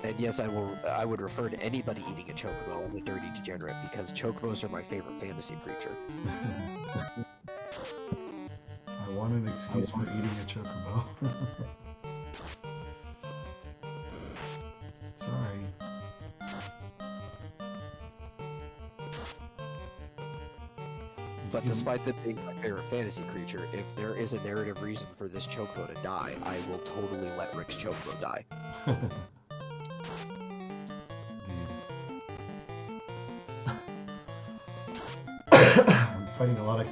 And yes, I would refer to anybody eating a Chocobo as a dirty degenerate because Chocobos are my favorite fantasy creature.
I want an excuse for eating a Chocobo. Sorry.
But despite them being my favorite fantasy creature, if there is a narrative reason for this Chocobo to die, I will totally let Rick's Chocobo die.
I'm fighting a lot of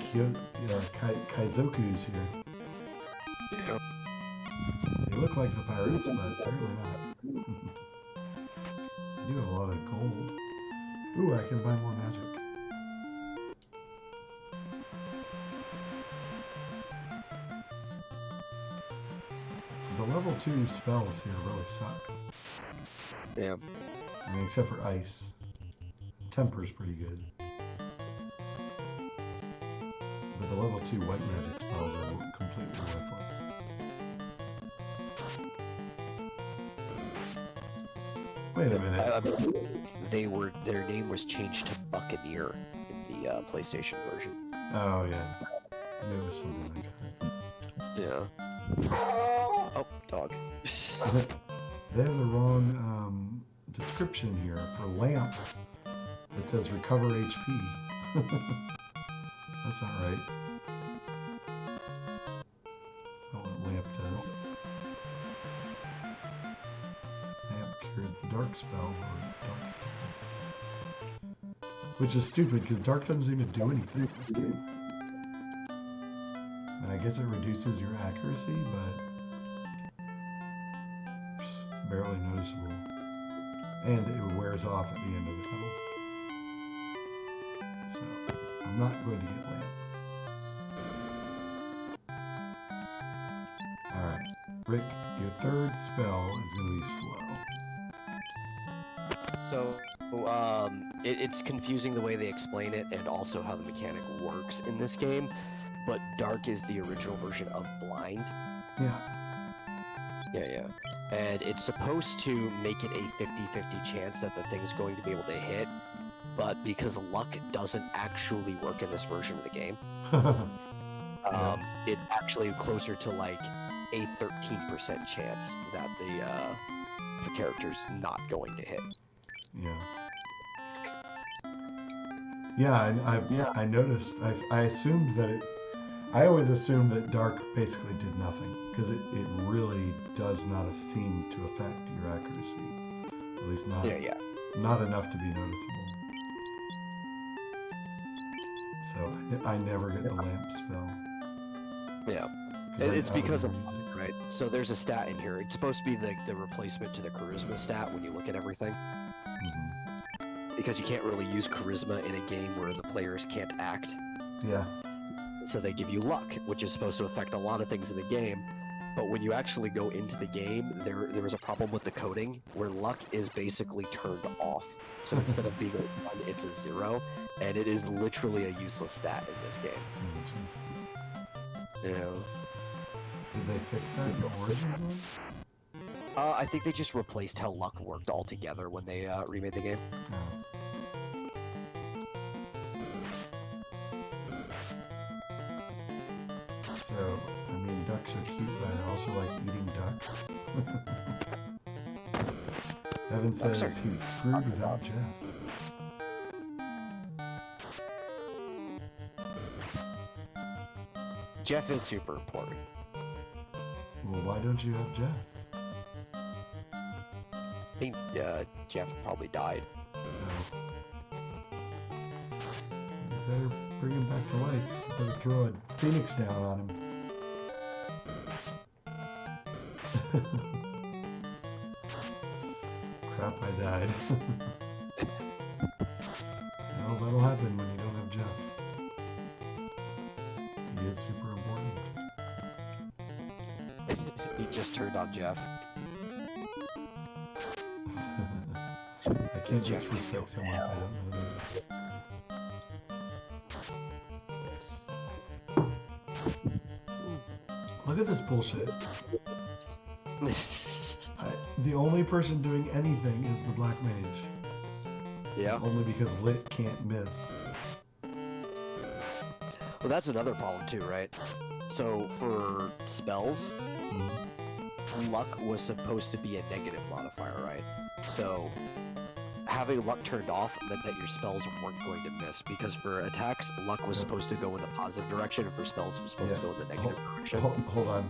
Kaizokus here.
Yeah.
They look like the pirates, but apparently not. You have a lot of gold. Ooh, I can buy more magic. The level 2 spells here really suck.
Yeah.
I mean, except for ice. Temper's pretty good. But the level 2 white magic spells are completely worthless. Wait a minute.
Their name was changed to Buccaneer in the PlayStation version.
Oh, yeah. I knew it was something like that.
Yeah. Oh, dog.
They have the wrong description here for lamp. It says recover HP. That's not right. a dark spell or dark status. Which is stupid because dark doesn't seem to do anything in this game. And I guess it reduces your accuracy, but it's barely noticeable. And it wears off at the end of the battle. So I'm not going to get lamp. Alright, Rick, your third spell is going to be slow.
So, it's confusing the way they explain it and also how the mechanic works in this game, but Dark is the original version of Blind.
Yeah.
Yeah. And it's supposed to make it a 50-50 chance that the thing's going to be able to hit, but because Luck doesn't actually work in this version of the game, it's actually closer to like a 13% chance that the character's not going to hit.
Yeah. Yeah, I noticed. I assumed that it. I always assumed that Dark basically did nothing because it really does not seem to affect your accuracy. At least not. Not enough to be noticeable. So I never get the lamp spell.
Yeah. It's because of Luck, right? So there's a stat in here. It's supposed to be the replacement to the charisma stat when you look at everything.
Mm-hmm.
Because you can't really use charisma in a game where the players can't act.
Yeah.
So they give you luck, which is supposed to affect a lot of things in the game. But when you actually go into the game, there was a problem with the coding where luck is basically turned off. So instead of being a 1, it's a 0, and it is literally a useless stat in this game.
Oh,
You know?
did they fix that in the Origins one?
I think they just replaced how luck worked altogether when they remade the game.
No. So, I mean, ducks are cute, but I also like eating duck. Evan says he's screwed without Jeff.
Jeff is super important.
Well, why don't you have Jeff?
I think Jeff probably died.
No. You better bring him back to life. You better throw a phoenix down on him. Crap, I died. Well, that'll happen when you don't have Jeff. He is super important.
He just turned on Jeff.
I can't
Jeff
just
can
respect
go
someone if I don't know them. Look at this bullshit. The only person doing anything is the Black Mage.
Yeah.
Only because Lit can't miss.
Well, that's another problem too, right? So for spells, luck was supposed to be a negative modifier, right? So having luck turned off meant that your spells weren't going to miss, because for attacks, luck was supposed to go in the positive direction, and for spells, it was supposed to go in the negative direction.
Hold on.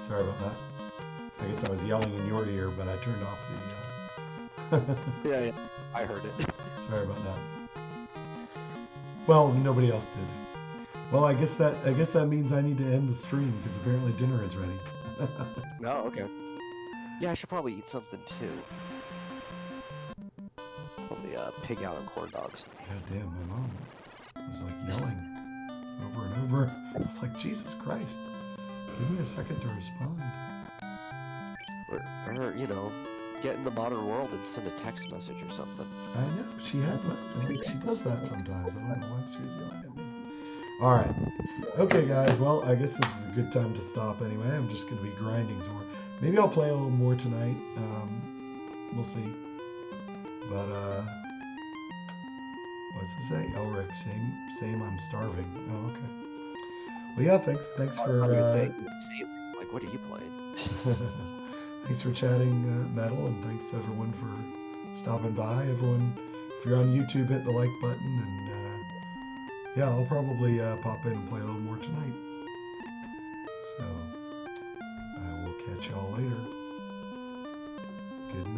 Sorry about that. I guess I was yelling in your ear, but I turned off the...
Yeah, I heard it.
Sorry about that. Well, nobody else did. Well, I guess that means I need to end the stream, because apparently dinner is ready.
No, okay. Yeah, I should probably eat something too. Probably pig out and corn dogs.
God damn, my mom was like yelling over and over. It's like, Jesus Christ, give me a second to respond.
Or get in the modern world and send a text message or something.
I know, she has, she does that sometimes. I don't know why she was yelling at me. Alright. Okay, guys, well, I guess this is a good time to stop anyway. I'm just going to be grinding some more. Maybe I'll play a little more tonight. We'll see. But, what's it say? Elric, same, I'm starving. Oh, okay. Well, yeah, thanks for,
Like, what are you playing?
thanks for chatting, Metal, and thanks everyone for stopping by. Everyone, if you're on YouTube, hit the like button, and yeah, I'll probably pop in and play a little more tonight. So I will catch y'all later. Good night.